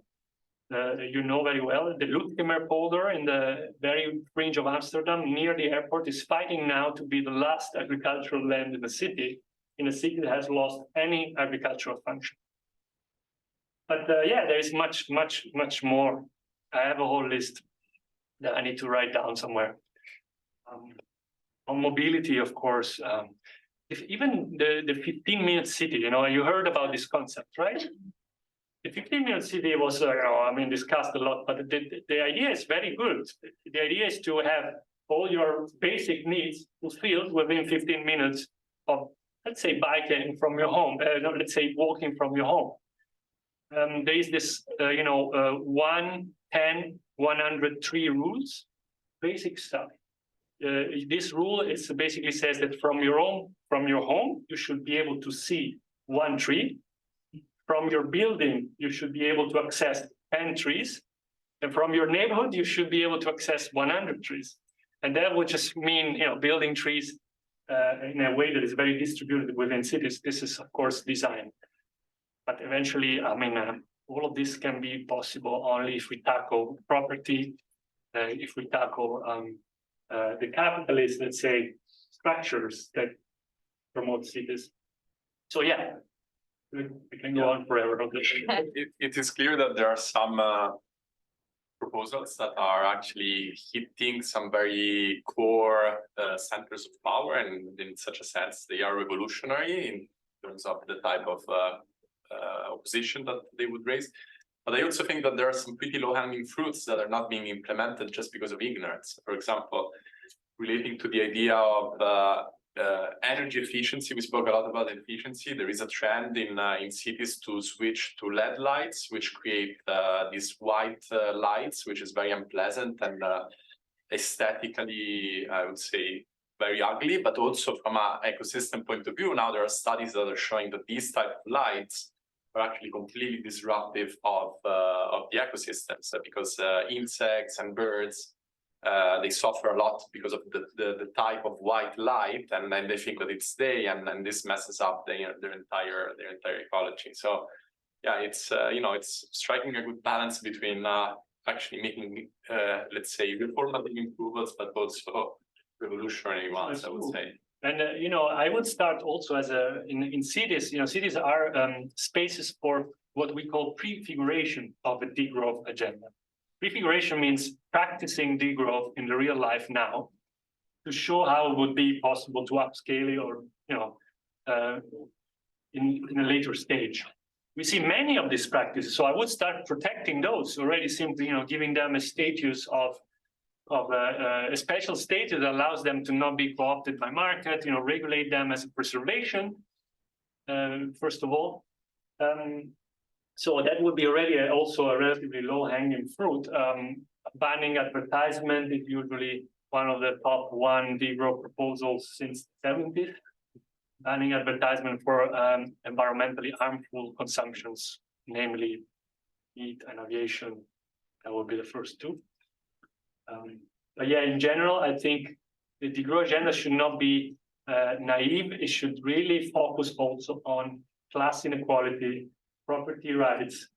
You know very well, the Lutkemer polder in the very fringe of Amsterdam, near the airport, is fighting now to be the last agricultural land in a city that has lost any agricultural function. But yeah, there is much, much, much more. I have a whole list that I need to write down somewhere. On mobility, of course, if even the 15-minute city, you heard about this concept, right? The 15-minute city was, discussed a lot, but the idea is very good. The idea is to have all your basic needs fulfilled within 15 minutes of, let's say, biking from your home, let's say walking from your home. There is this, 110, 103 rules, basic stuff. This rule basically says that from your home, you should be able to see 1 tree. From your building, you should be able to access 10 trees. And from your neighborhood, you should be able to access 100 trees. And that would just mean, building trees in a way that is very distributed within cities. This is, of course, design. But eventually, all of this can be possible only if we tackle property, if we tackle the capitalist, let's say, structures that promote cities. So yeah, we can go on forever on this. It is clear that there are some proposals that are actually hitting some very core centers of power, and in such a sense, they are revolutionary in terms of the type of opposition that they would raise. But I also think that there are some pretty low-hanging fruits that are not being implemented just because of ignorance. For example, relating to the idea of energy efficiency, we spoke a lot about efficiency. There is a trend in cities to switch to LED lights, which create these white lights, which is very unpleasant and aesthetically, I would say, very ugly. But also from an ecosystem point of view, now there are studies that are showing that these type of lights are actually completely disruptive of the ecosystems, because insects and birds, they suffer a lot because of the type of white light, and then they think that it's day, and this messes up their entire ecology. So yeah, it's it's striking a good balance between actually making let's say reformative improvements, but also revolutionary ones, I would say. And I would start also as in cities. Cities are spaces for what we call prefiguration of a degrowth agenda. Prefiguration means practicing degrowth in the real life now, to show how it would be possible to upscale it, or in a later stage. We see many of these practices, so I would start protecting those already. Simply, giving them a status of a special status that allows them to not be co-opted by market, regulate them as a preservation, first of all. So that would be already also a relatively low-hanging fruit. Banning advertisement is usually one of the top degrowth proposals since the 70s. Banning advertisement for environmentally harmful consumptions, namely meat and aviation, that would be the first two. But yeah, in general, I think the degrowth agenda should not be naive. It should really focus also on class inequality, property rights,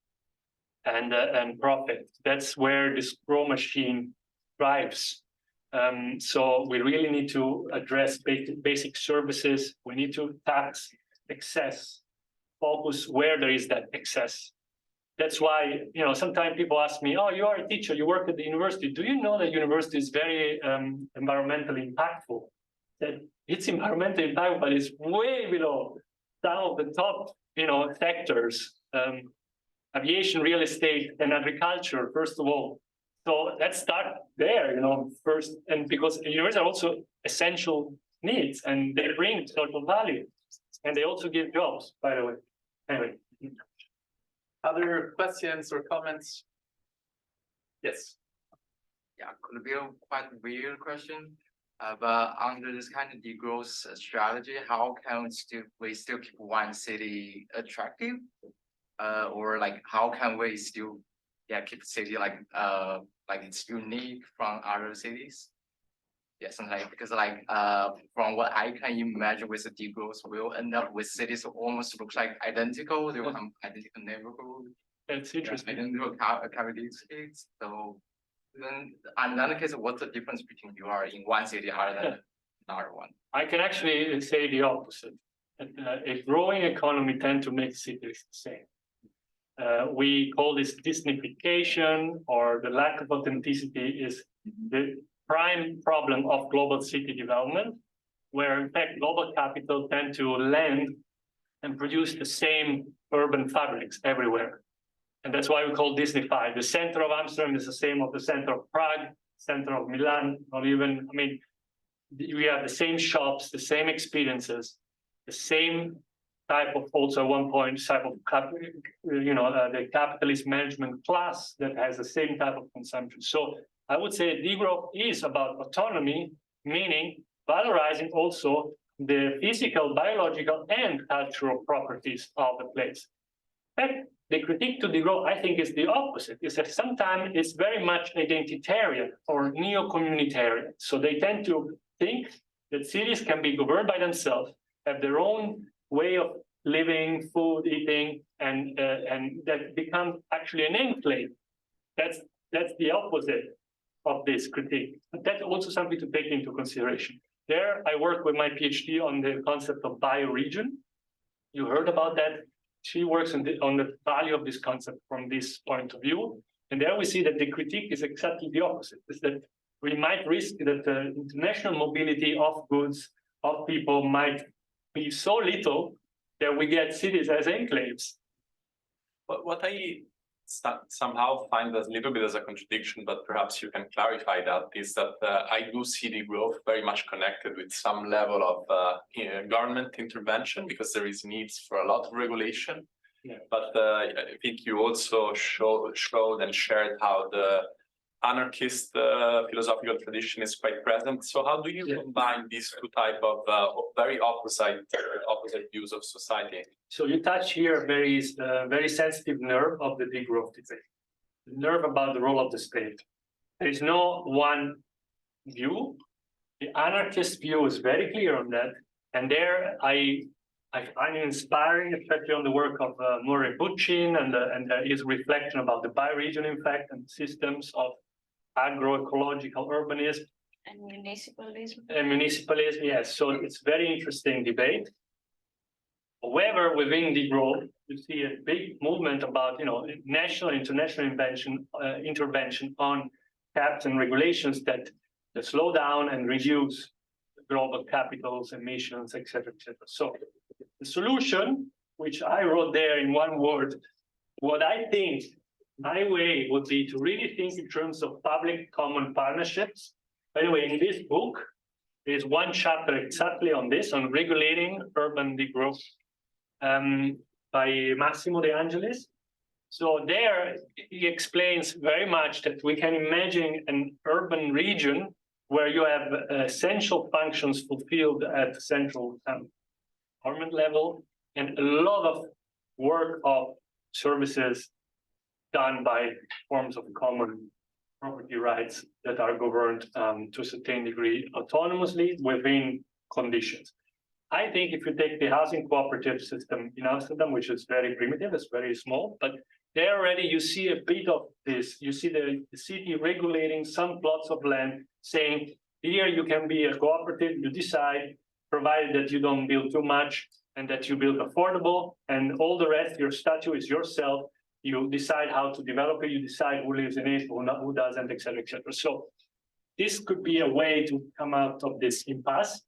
and profit. That's where this grow machine thrives. So we really need to address basic services. We need to tax excess, focus where there is that excess. That's why, sometimes people ask me, oh, you are a teacher, you work at the university. Do you know that university is very environmentally impactful? That it's environmentally impactful, but it's way below some of the top, sectors, aviation, real estate, and agriculture, first of all. So let's start there, first, and because universities are also essential needs, and they bring social value, and they also give jobs, by the way. Anyway. Other questions or comments? Yes. Yeah, could be a quite weird question. But under this kind of degrowth strategy, how can we still keep one city attractive? Or like how can we still keep the city like it's unique from other cities? Yeah, something like, because from what I can imagine with the degrowth, we'll end up with cities that almost look like identical. They will have identical neighborhood. That's interesting. Identical characteristics. So then, in that case, what's the difference between you are in one city other than another one? I can actually say the opposite. A growing economy tends to make cities the same. We call this Disneyfication, or the lack of authenticity is the prime problem of global city development, where in fact global capital tend to land and produce the same urban fabrics everywhere. And that's why we call Disneyfied. The center of Amsterdam is the same of the center of Prague, center of Milan, or even, we have the same shops, the same experiences, the same type of, also at one point, type of, the capitalist management class that has the same type of consumption. So I would say degrowth is about autonomy, meaning valorizing also the physical, biological, and cultural properties of the place. And the critique to degrowth, I think, is the opposite. Is that sometimes it's very much identitarian or neo-communitarian. So they tend to think that cities can be governed by themselves, have their own way of living, food, eating, and that become actually an enclave. That's the opposite of this critique. But that's also something to take into consideration. There, I work with my PhD on the concept of bioregion. You heard about that. She works on the value of this concept from this point of view. And there we see that the critique is exactly the opposite, is that we might risk that the international mobility of goods, of people might be so little that we get cities as enclaves. But what I somehow find a little bit as a contradiction, but perhaps you can clarify that, is that I do see the growth very much connected with some level of government intervention, because there is needs for a lot of regulation. Yeah. But I think you also showed and shared how the anarchist philosophical tradition is quite present. So how do you combine these two type of very opposite views of society? So you touch here a very sensitive nerve of the degrowth debate, the nerve about the role of the state. There is no one view. The anarchist view is very clear on that. And there I find it inspiring, especially on the work of Murray Bookchin and his reflection about the bioregion, in fact, and systems of agroecological urbanism. And municipalism. And municipalism, yes. So it's very interesting debate. However, within degrowth, you see a big movement about national, international intervention on caps and regulations that slow down and reduce global capitals, emissions, etc., etc. So the solution, which I wrote there in one word, what I think my way would be to really think in terms of public common partnerships. By the way, in this book, there's one chapter exactly on this, on regulating urban degrowth, by Massimo De Angelis. So there he explains very much that we can imagine an urban region where you have essential functions fulfilled at central government level, and a lot of work of services done by forms of common property rights that are governed to a certain degree autonomously within conditions. I think if you take the housing cooperative system in Amsterdam, which is very primitive, it's very small, but there already you see a bit of this. You see the city regulating some plots of land, saying here you can be a cooperative, you decide, provided that you don't build too much and that you build affordable, and all the rest, your statute is yourself. You decide how to develop it, you decide who lives in it, who doesn't, et cetera, et cetera. So this could be a way to come out of this impasse.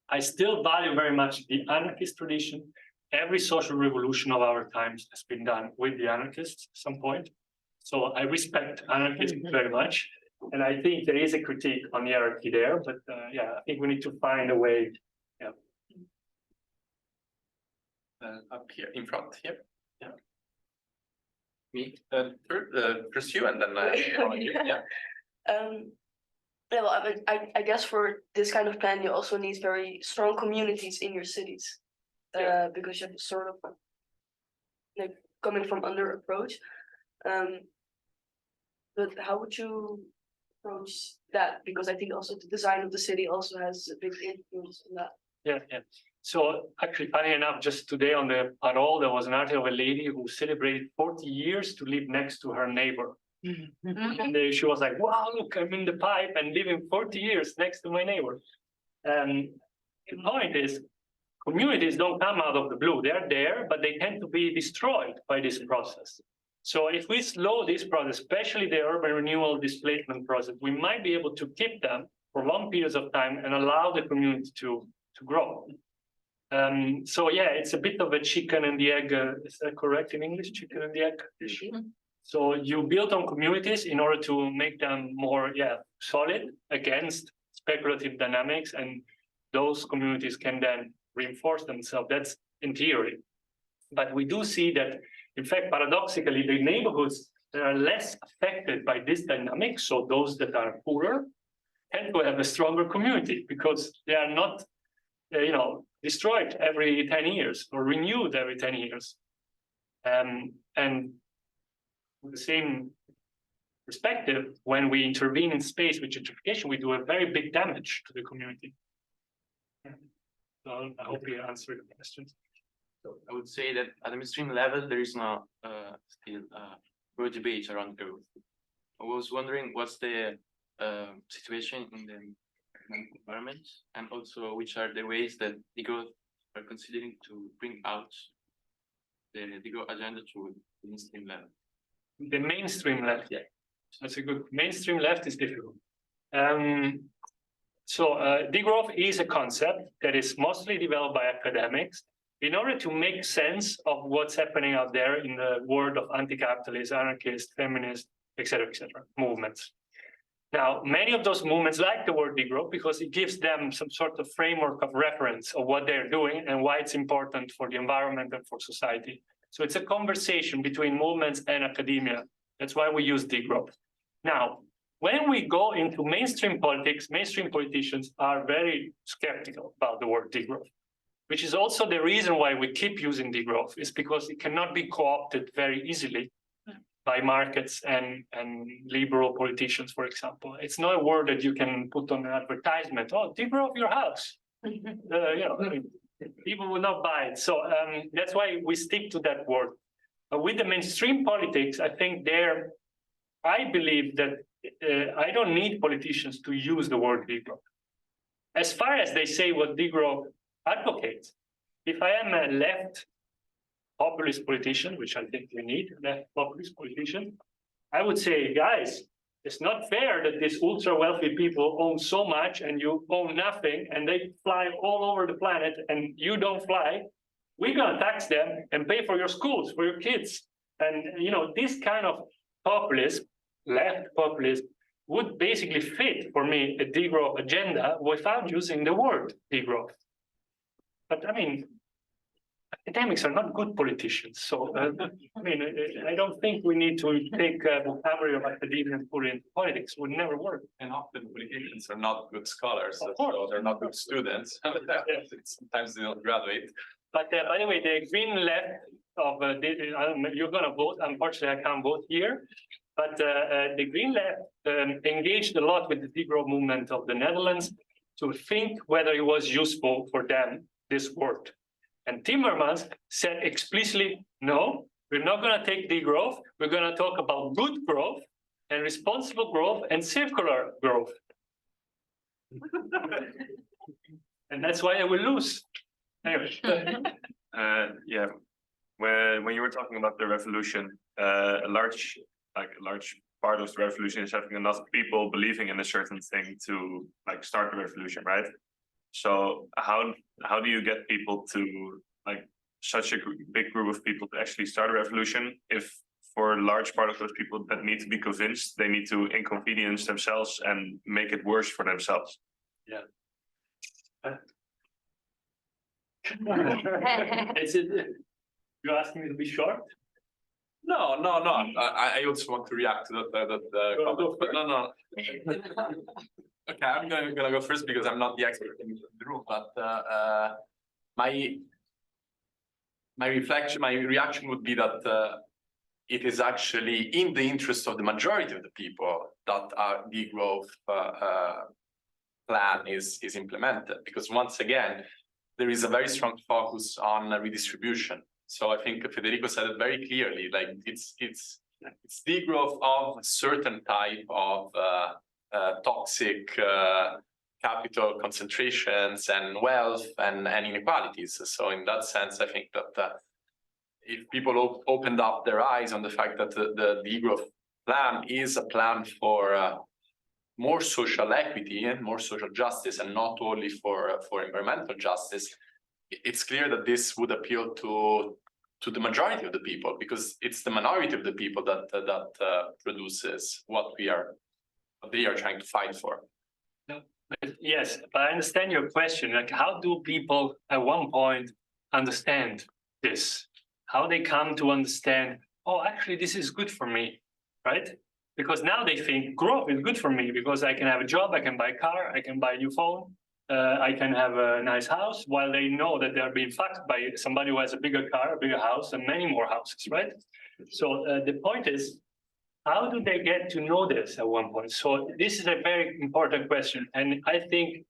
I still value very much the anarchist tradition. Every social revolution of our times has been done with the anarchists at some point. So I respect anarchism very much. And I think there is a critique on the hierarchy there, but yeah, I think we need to find a way. Yeah. Up here, in front here. Yeah. Me, first you, and then you. Yeah. Yeah, well, I guess for this kind of plan, you also need very strong communities in your cities, because you have sort of like coming from under approach. But how would you approach that? Because I think also the design of the city also has a big influence on that. Yeah, yeah. So actually, funny enough, just today on the Parole, there was an article of a lady who celebrated 40 years to live next to her neighbor. And she was like, wow, look, I'm in the pipe and living 40 years next to my neighbor. The point is, communities don't come out of the blue. They're there, but they tend to be destroyed by this process. So if we slow this process, especially the urban renewal displacement process, we might be able to keep them for long periods of time and allow the community to grow. So yeah, it's a bit of a chicken and the egg. Is that correct in English? Chicken and the egg issue. So you build on communities in order to make them more, solid against speculative dynamics, and those communities can then reinforce themselves. That's in theory. But we do see that, in fact, paradoxically, the neighborhoods that are less affected by this dynamic, so those that are poorer, tend to have a stronger community because they are not, destroyed every 10 years or renewed every 10 years. And with the same perspective, when we intervene in space with gentrification, we do a very big damage to the community. So I hope you answered the questions. So I would say that at the mainstream level, there is no still broad debate around growth. I was wondering what's the situation in the environment, and also which are the ways that the growth are considering to bring out the growth agenda to the mainstream level. The mainstream left, yeah, that's a good. Mainstream left is difficult. So degrowth is a concept that is mostly developed by academics in order to make sense of what's happening out there in the world of anti-capitalist, anarchist, feminist, etc., movements. Now, many of those movements like the word degrowth because it gives them some sort of framework of reference of what they're doing and why it's important for the environment and for society. So it's a conversation between movements and academia. That's why we use degrowth. Now, when we go into mainstream politics, mainstream politicians are very skeptical about the word degrowth, which is also the reason why we keep using degrowth, is because it cannot be co-opted very easily by markets and liberal politicians, for example. It's not a word that you can put on an advertisement. Oh, degrowth your house. People will not buy it. So that's why we stick to that word. With the mainstream politics, I think I believe that I don't need politicians to use the word degrowth. As far as they say what degrowth advocates, if I am a left populist politician, which I think we need, left populist politician, I would say, guys, it's not fair that these ultra wealthy people own so much and you own nothing and they fly all over the planet and you don't fly. We're going to tax them and pay for your schools, for your kids. And, this kind of populism, left populism, would basically fit for me a degrowth agenda without using the word degrowth. But I mean, academics are not good politicians. So, I don't think we need to take vocabulary of academia and put it into politics. It would never work. And often politicians are not good scholars, Of so course. they're not good students. Sometimes they don't graduate. But by the way, the green left of you're going to vote. Unfortunately, I can't vote here. But the green left engaged a lot with the degrowth movement of the Netherlands to think whether it was useful for them, this word. And Timmermans said explicitly, no, We're not going to take degrowth. We're going to talk about good growth and responsible growth and circular growth. And that's why I will lose. Anyway. Yeah, when you were talking about the revolution, a large part of the revolution is having enough people believing in a certain thing to like start the revolution, right? So how do you get people to like such a big group of people to actually start a revolution if for a large part of those people that need to be convinced, they need to inconvenience themselves and make it worse for themselves? Yeah. You asking me to be short? No. I also want to react to that comment, but no. Okay, I'm gonna go first because I'm not the expert in the room, but my reaction would be that it is actually in the interest of the majority of the people that our degrowth plan is implemented, because once again, there is a very strong focus on redistribution. So I think Federico said it very clearly, like it's degrowth of a certain type of toxic capital concentrations and wealth and inequalities. So in that sense, I think that if people opened up their eyes on the fact that the degrowth plan is a plan for more social equity and more social justice, and not only for environmental justice, it's clear that this would appeal to the majority of the people, because it's the minority of the people that produces what they are trying to fight for. Yes, but I understand your question. Like, how do people at one point understand this? How they come to understand, oh, actually, this is good for me, right? Because now they think growth is good for me because I can have a job, I can buy a car, I can buy a new phone, I can have a nice house, while they know that they're being fucked by somebody who has a bigger car, a bigger house, and many more houses, right? So the point is, how do they get to know this at one point? So this is a very important question. And I think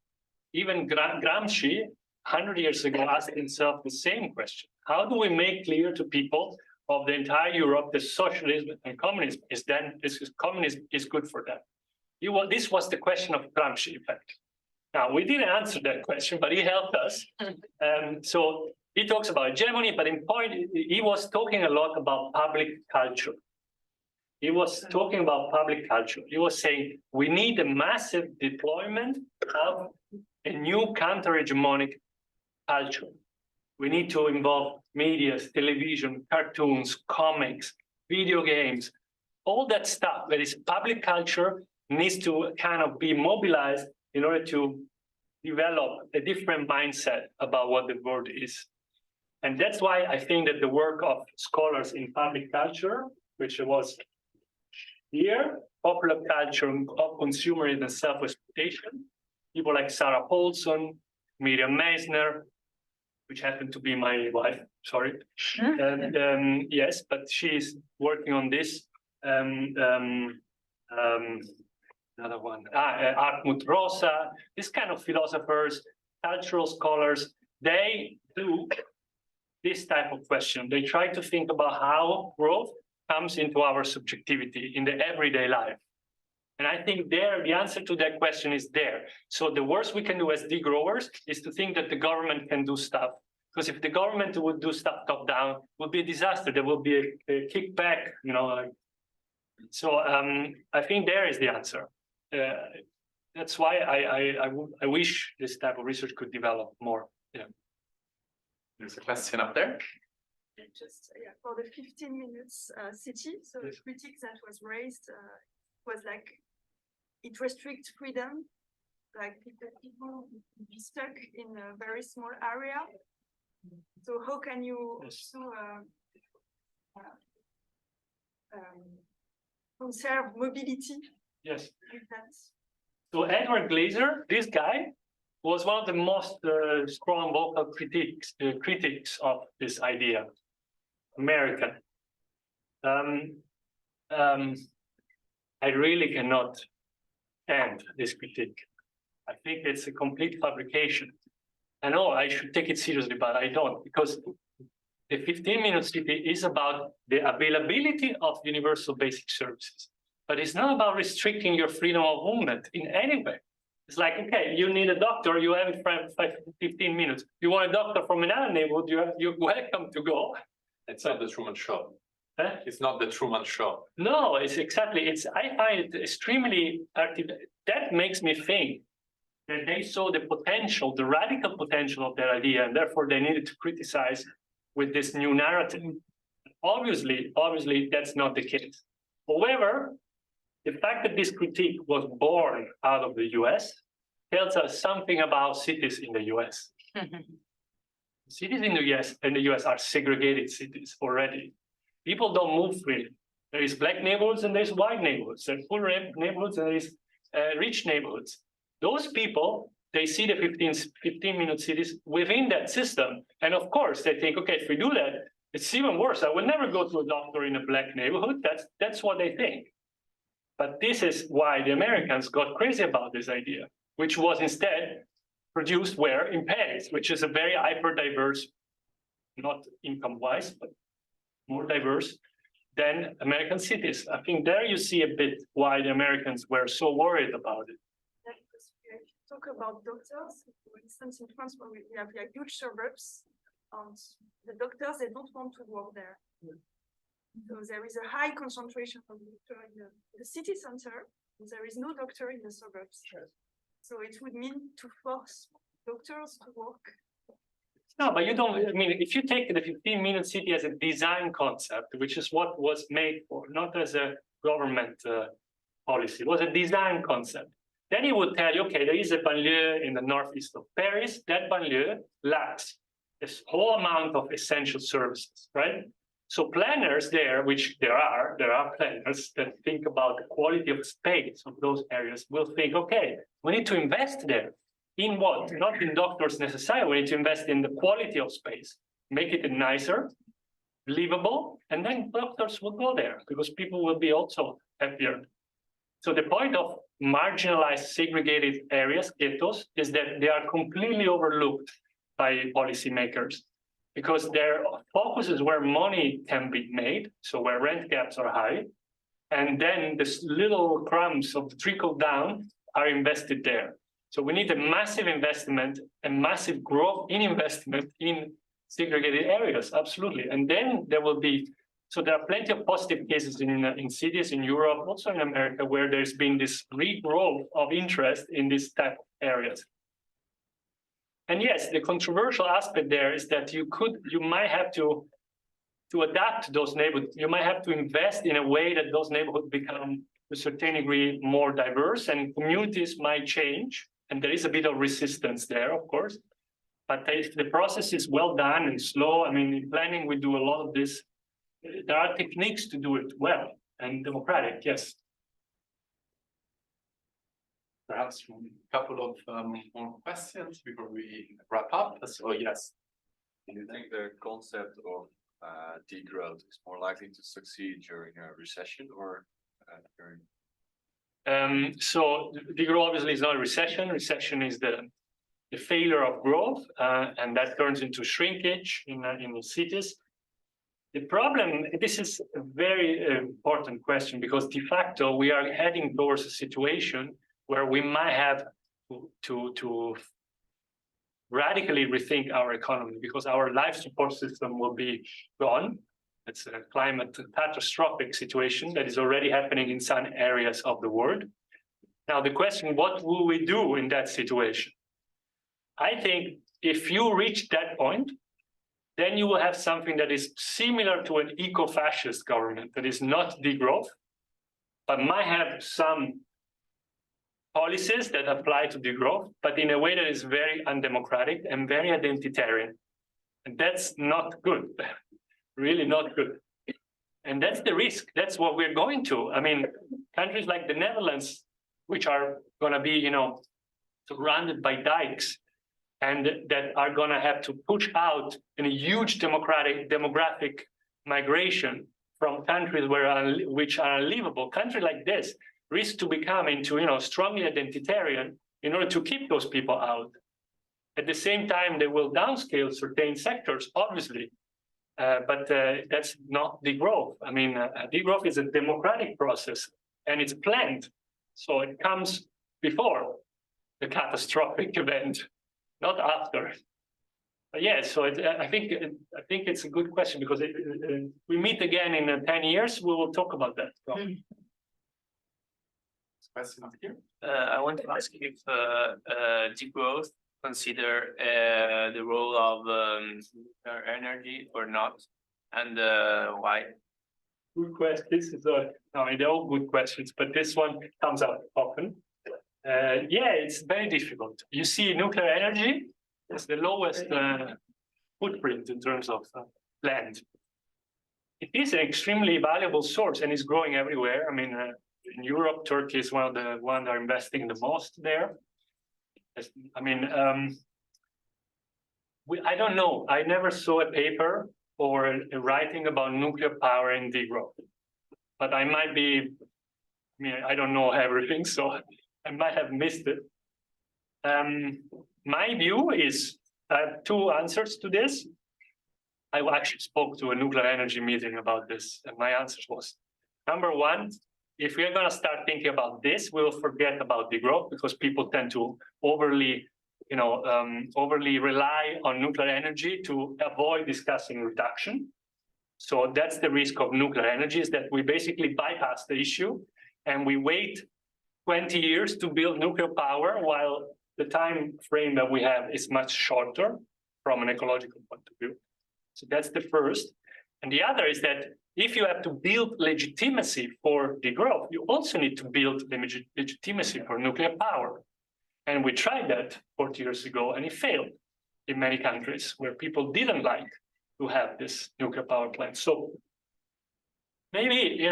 even Gramsci, 100 years ago, asked himself the same question. How do we make clear to people of the entire Europe that socialism and communism communism is good for them? This was the question of Gramsci, in fact. Now, we didn't answer that question, but he helped us. So he talks about hegemony, but in point, he was talking a lot about public culture. He was talking about public culture. He was saying, we need a massive deployment of a new counter-hegemonic culture. We need to involve media, television, cartoons, comics, video games, all that stuff that is public culture needs to kind of be mobilized in order to develop a different mindset about what the world is. And that's why I think that the work of scholars in public culture, which was here, popular culture of consumerism and self-exploitation, people like Sarah Paulson, Miriam Meissner, which happened to be my wife, sorry. Yes, but she's working on this. Another one, Hartmut Rosa, this kind of philosophers, cultural scholars, they do this type of question. They try to think about how growth comes into our subjectivity in the everyday life. And I think there, the answer to that question is there. So the worst we can do as degrowers is to think that the government can do stuff. Because if the government would do stuff top down, it would be a disaster. There will be a kickback, you know. So I think there is the answer. That's why I wish this type of research could develop more. Yeah. There's a question up there. Just for the 15 minutes city, so the critique that was raised was like it restricts freedom, like people be stuck in a very small area. So how can you also conserve mobility? Yes. So Edward Glaser, this guy, was one of the most strong vocal critics of this idea. American. I really cannot stand this critique. I think it's a complete fabrication. I know I should take it seriously, but I don't, because the 15-minute city is about the availability of universal basic services, but it's not about restricting your freedom of movement in any way. It's like, okay, you need a doctor, you have it for 15 minutes. You want a doctor from another neighborhood, you're welcome to go. It's not the Truman Show. Huh? It's not the Truman Show. No, it's exactly, I find it extremely, that makes me think that they saw the potential, the radical potential of their idea, and therefore they needed to criticize with this new narrative. Obviously, that's not the case. However, the fact that this critique was born out of the US tells us something about cities in the US. Cities in the US are segregated cities already. People don't move freely. There is black neighborhoods and there's white neighborhoods. There are poor neighborhoods and there is rich neighborhoods. Those people, they see the 15-minute cities within that system. And of course, they think, okay, if we do that, it's even worse. I will never go to a doctor in a black neighborhood. That's what they think. But this is why the Americans got crazy about this idea, which was instead produced where? In Paris, which is a very hyper-diverse, not income-wise, but more diverse than American cities. I think there you see a bit why the Americans were so worried about it. Talk about doctors, for instance, in France, where we have like huge suburbs, and the doctors, they don't want to work there. So there is a high concentration of doctors in the city center, and there is no doctor in the suburbs. So it would mean to force doctors to work. No, but you don't, I mean, if you take the 15-minute city as a design concept, which is what was made for, not as a government policy, it was a design concept. Then he would tell you, okay, there is a banlieue in the northeast of Paris. That banlieue lacks this whole amount of essential services, right? So planners there, which there are planners that think about the quality of space of those areas, will think, okay, we need to invest there. In what? Not in doctors necessarily, we need to invest in the quality of space, make it nicer, livable, and then doctors will go there because people will be also happier. So the point of marginalized, segregated areas, ghettos, is that they are completely overlooked by policymakers because their focus is where money can be made, so where rent gaps are high, and then the little crumbs of the trickle down are invested there. So we need a massive investment and massive growth in investment in segregated areas, absolutely. And then there will be, so there are plenty of positive cases in cities in Europe, also in America, where there's been this regrowth of interest in this type of areas. And yes, the controversial aspect there is that you might have to adapt to those neighborhoods. You might have to invest in a way that those neighborhoods become, to a certain degree, more diverse, and communities might change. And there is a bit of resistance there, of course. But if the process is well done and slow, I mean, in planning, we do a lot of this. There are techniques to do it well and democratic, yes. Perhaps a couple of more questions before we wrap up. So yes. Do you think the concept of degrowth is more likely to succeed during a recession or during? So degrowth obviously is not a recession. Recession is the failure of growth, and that turns into shrinkage in the cities. The problem, this is a very important question because de facto we are heading towards a situation where we might have to radically rethink our economy because our life support system will be gone. It's a climate catastrophic situation that is already happening in some areas of the world. Now, the question, what will we do in that situation? I think if you reach that point, then you will have something that is similar to an eco-fascist government that is not degrowth, but might have some policies that apply to degrowth, but in a way that is very undemocratic and very identitarian. And that's not good, really not good. And that's the risk. That's what we're going to. I mean, countries like the Netherlands, which are going to be, surrounded by dikes, and that are going to have to push out a huge demographic migration from countries which are unlivable. Countries like this risk to become into, strongly identitarian in order to keep those people out. At the same time, they will downscale certain sectors, obviously. But that's not degrowth. I mean, degrowth is a democratic process, and it's planned. So it comes before the catastrophic event, not after. But yeah, so I think it's a good question, because we meet again in 10 years, we will talk about that. Question up here. I want to ask if degrowth consider the role of nuclear energy or not, and why? Good question. This is they're all good questions, but this one comes up often. Yeah, it's very difficult. You see, nuclear energy is the lowest footprint in terms of land. It is an extremely valuable source and is growing everywhere. I mean, in Europe, Turkey is one of the ones that are investing the most there. I mean, I don't know. I never saw a paper or a writing about nuclear power in degrowth, but I might be. I mean, I don't know everything, so I might have missed it. My view is I have two answers to this. I actually spoke to a nuclear energy meeting about this, and my answer was: number one, if we are going to start thinking about this, we will forget about degrowth, because people tend to overly rely on nuclear energy to avoid discussing reduction. So that's the risk of nuclear energy, is that we basically bypass the issue and we wait 20 years to build nuclear power, while the time frame that we have is much shorter from an ecological point of view. So that's the first. And the other is that if you have to build legitimacy for degrowth, you also need to build legitimacy for nuclear power. And we tried that 40 years ago, and it failed in many countries where people didn't like to have this nuclear power plant. So maybe,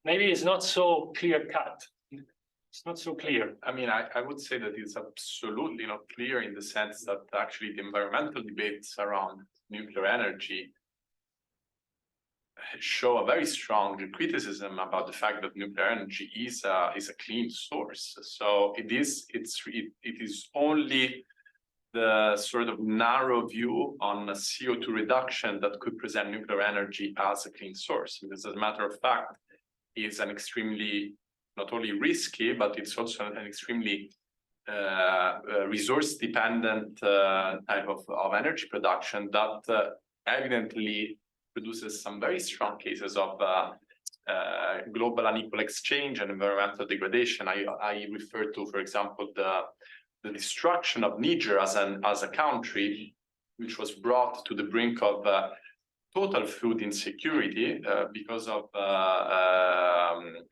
maybe it's not so clear cut. It's not so clear. I mean, I would say that it's absolutely not clear, in the sense that actually the environmental debates around nuclear energy show a very strong criticism about the fact that nuclear energy is a clean source. So it is only the sort of narrow view on CO2 reduction that could present nuclear energy as a clean source. Because as a matter of fact, it's an extremely, not only risky, but it's also an extremely resource dependent type of energy production that evidently produces some very strong cases of global unequal exchange and environmental degradation. I refer to, for example, the destruction of Niger as a country, which was brought to the brink of total food insecurity because of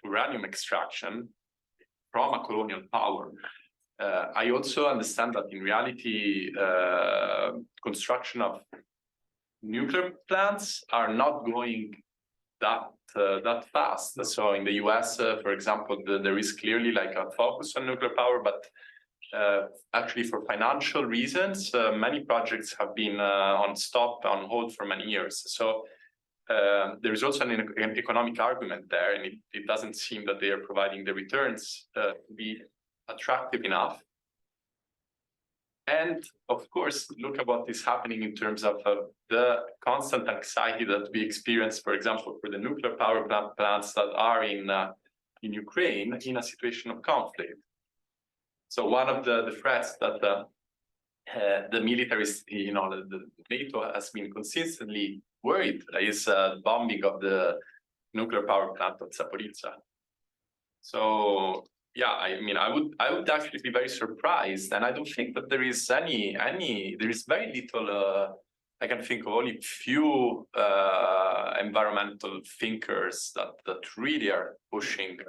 uranium extraction from a colonial power. I also understand that in reality, construction of nuclear plants are not going that fast. So in the US, for example, there is clearly like a focus on nuclear power, but actually for financial reasons, many projects have been on hold for many years. So there is also an economic argument there, and it doesn't seem that they are providing the returns to be attractive enough. And of course, look at what is happening in terms of the constant anxiety that we experience, for example, for the nuclear power plants that are in Ukraine in a situation of conflict. So one of the threats that the militaries, the NATO has been consistently worried is bombing of the nuclear power plant at Zaporizhzhia. So yeah, I mean, I would actually be very surprised, and I don't think that there is there is very little. I can think of only few environmental thinkers that really are pushing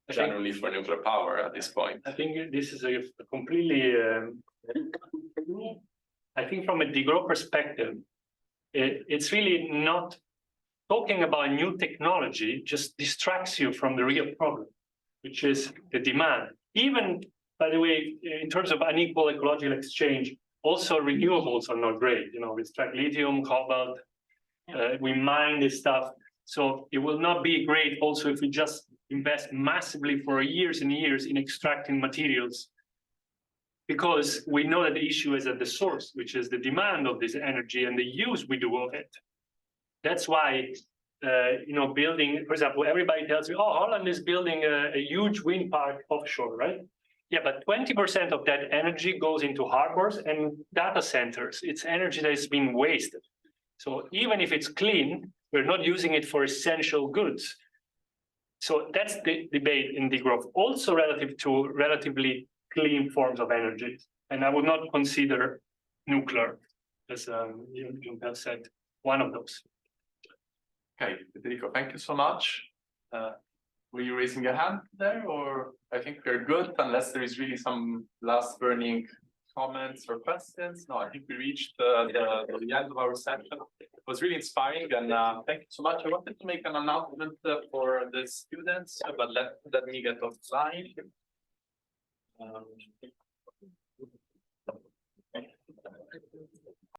generally for nuclear power at this point. I think this is a completely. I think from a degrowth perspective, it's really not talking about new technology. Just distracts you from the real problem, which is the demand. Even, by the way, in terms of unequal ecological exchange, also renewables are not great. We extract lithium, cobalt, we mine this stuff. So it will not be great also if we just invest massively for years and years in extracting materials because we know that the issue is at the source, which is the demand of this energy and the use we do of it. That's why, building, for example, everybody tells me, oh, Holland is building a huge wind park offshore, right? Yeah, but 20% of that energy goes into harbors and data centers. It's energy that is being wasted. So even if it's clean, we're not using it for essential goods. So that's the debate in degrowth, also relative to relatively clean forms of energy. And I would not consider nuclear, as you have said, one of those. Okay, Federico, thank you so much. Were you raising a hand there, or I think we're good unless there is really some last burning comments or questions? No, I think we reached the end of our session. It was really inspiring, and thank you so much. I wanted to make an announcement for the students, but let me get offline.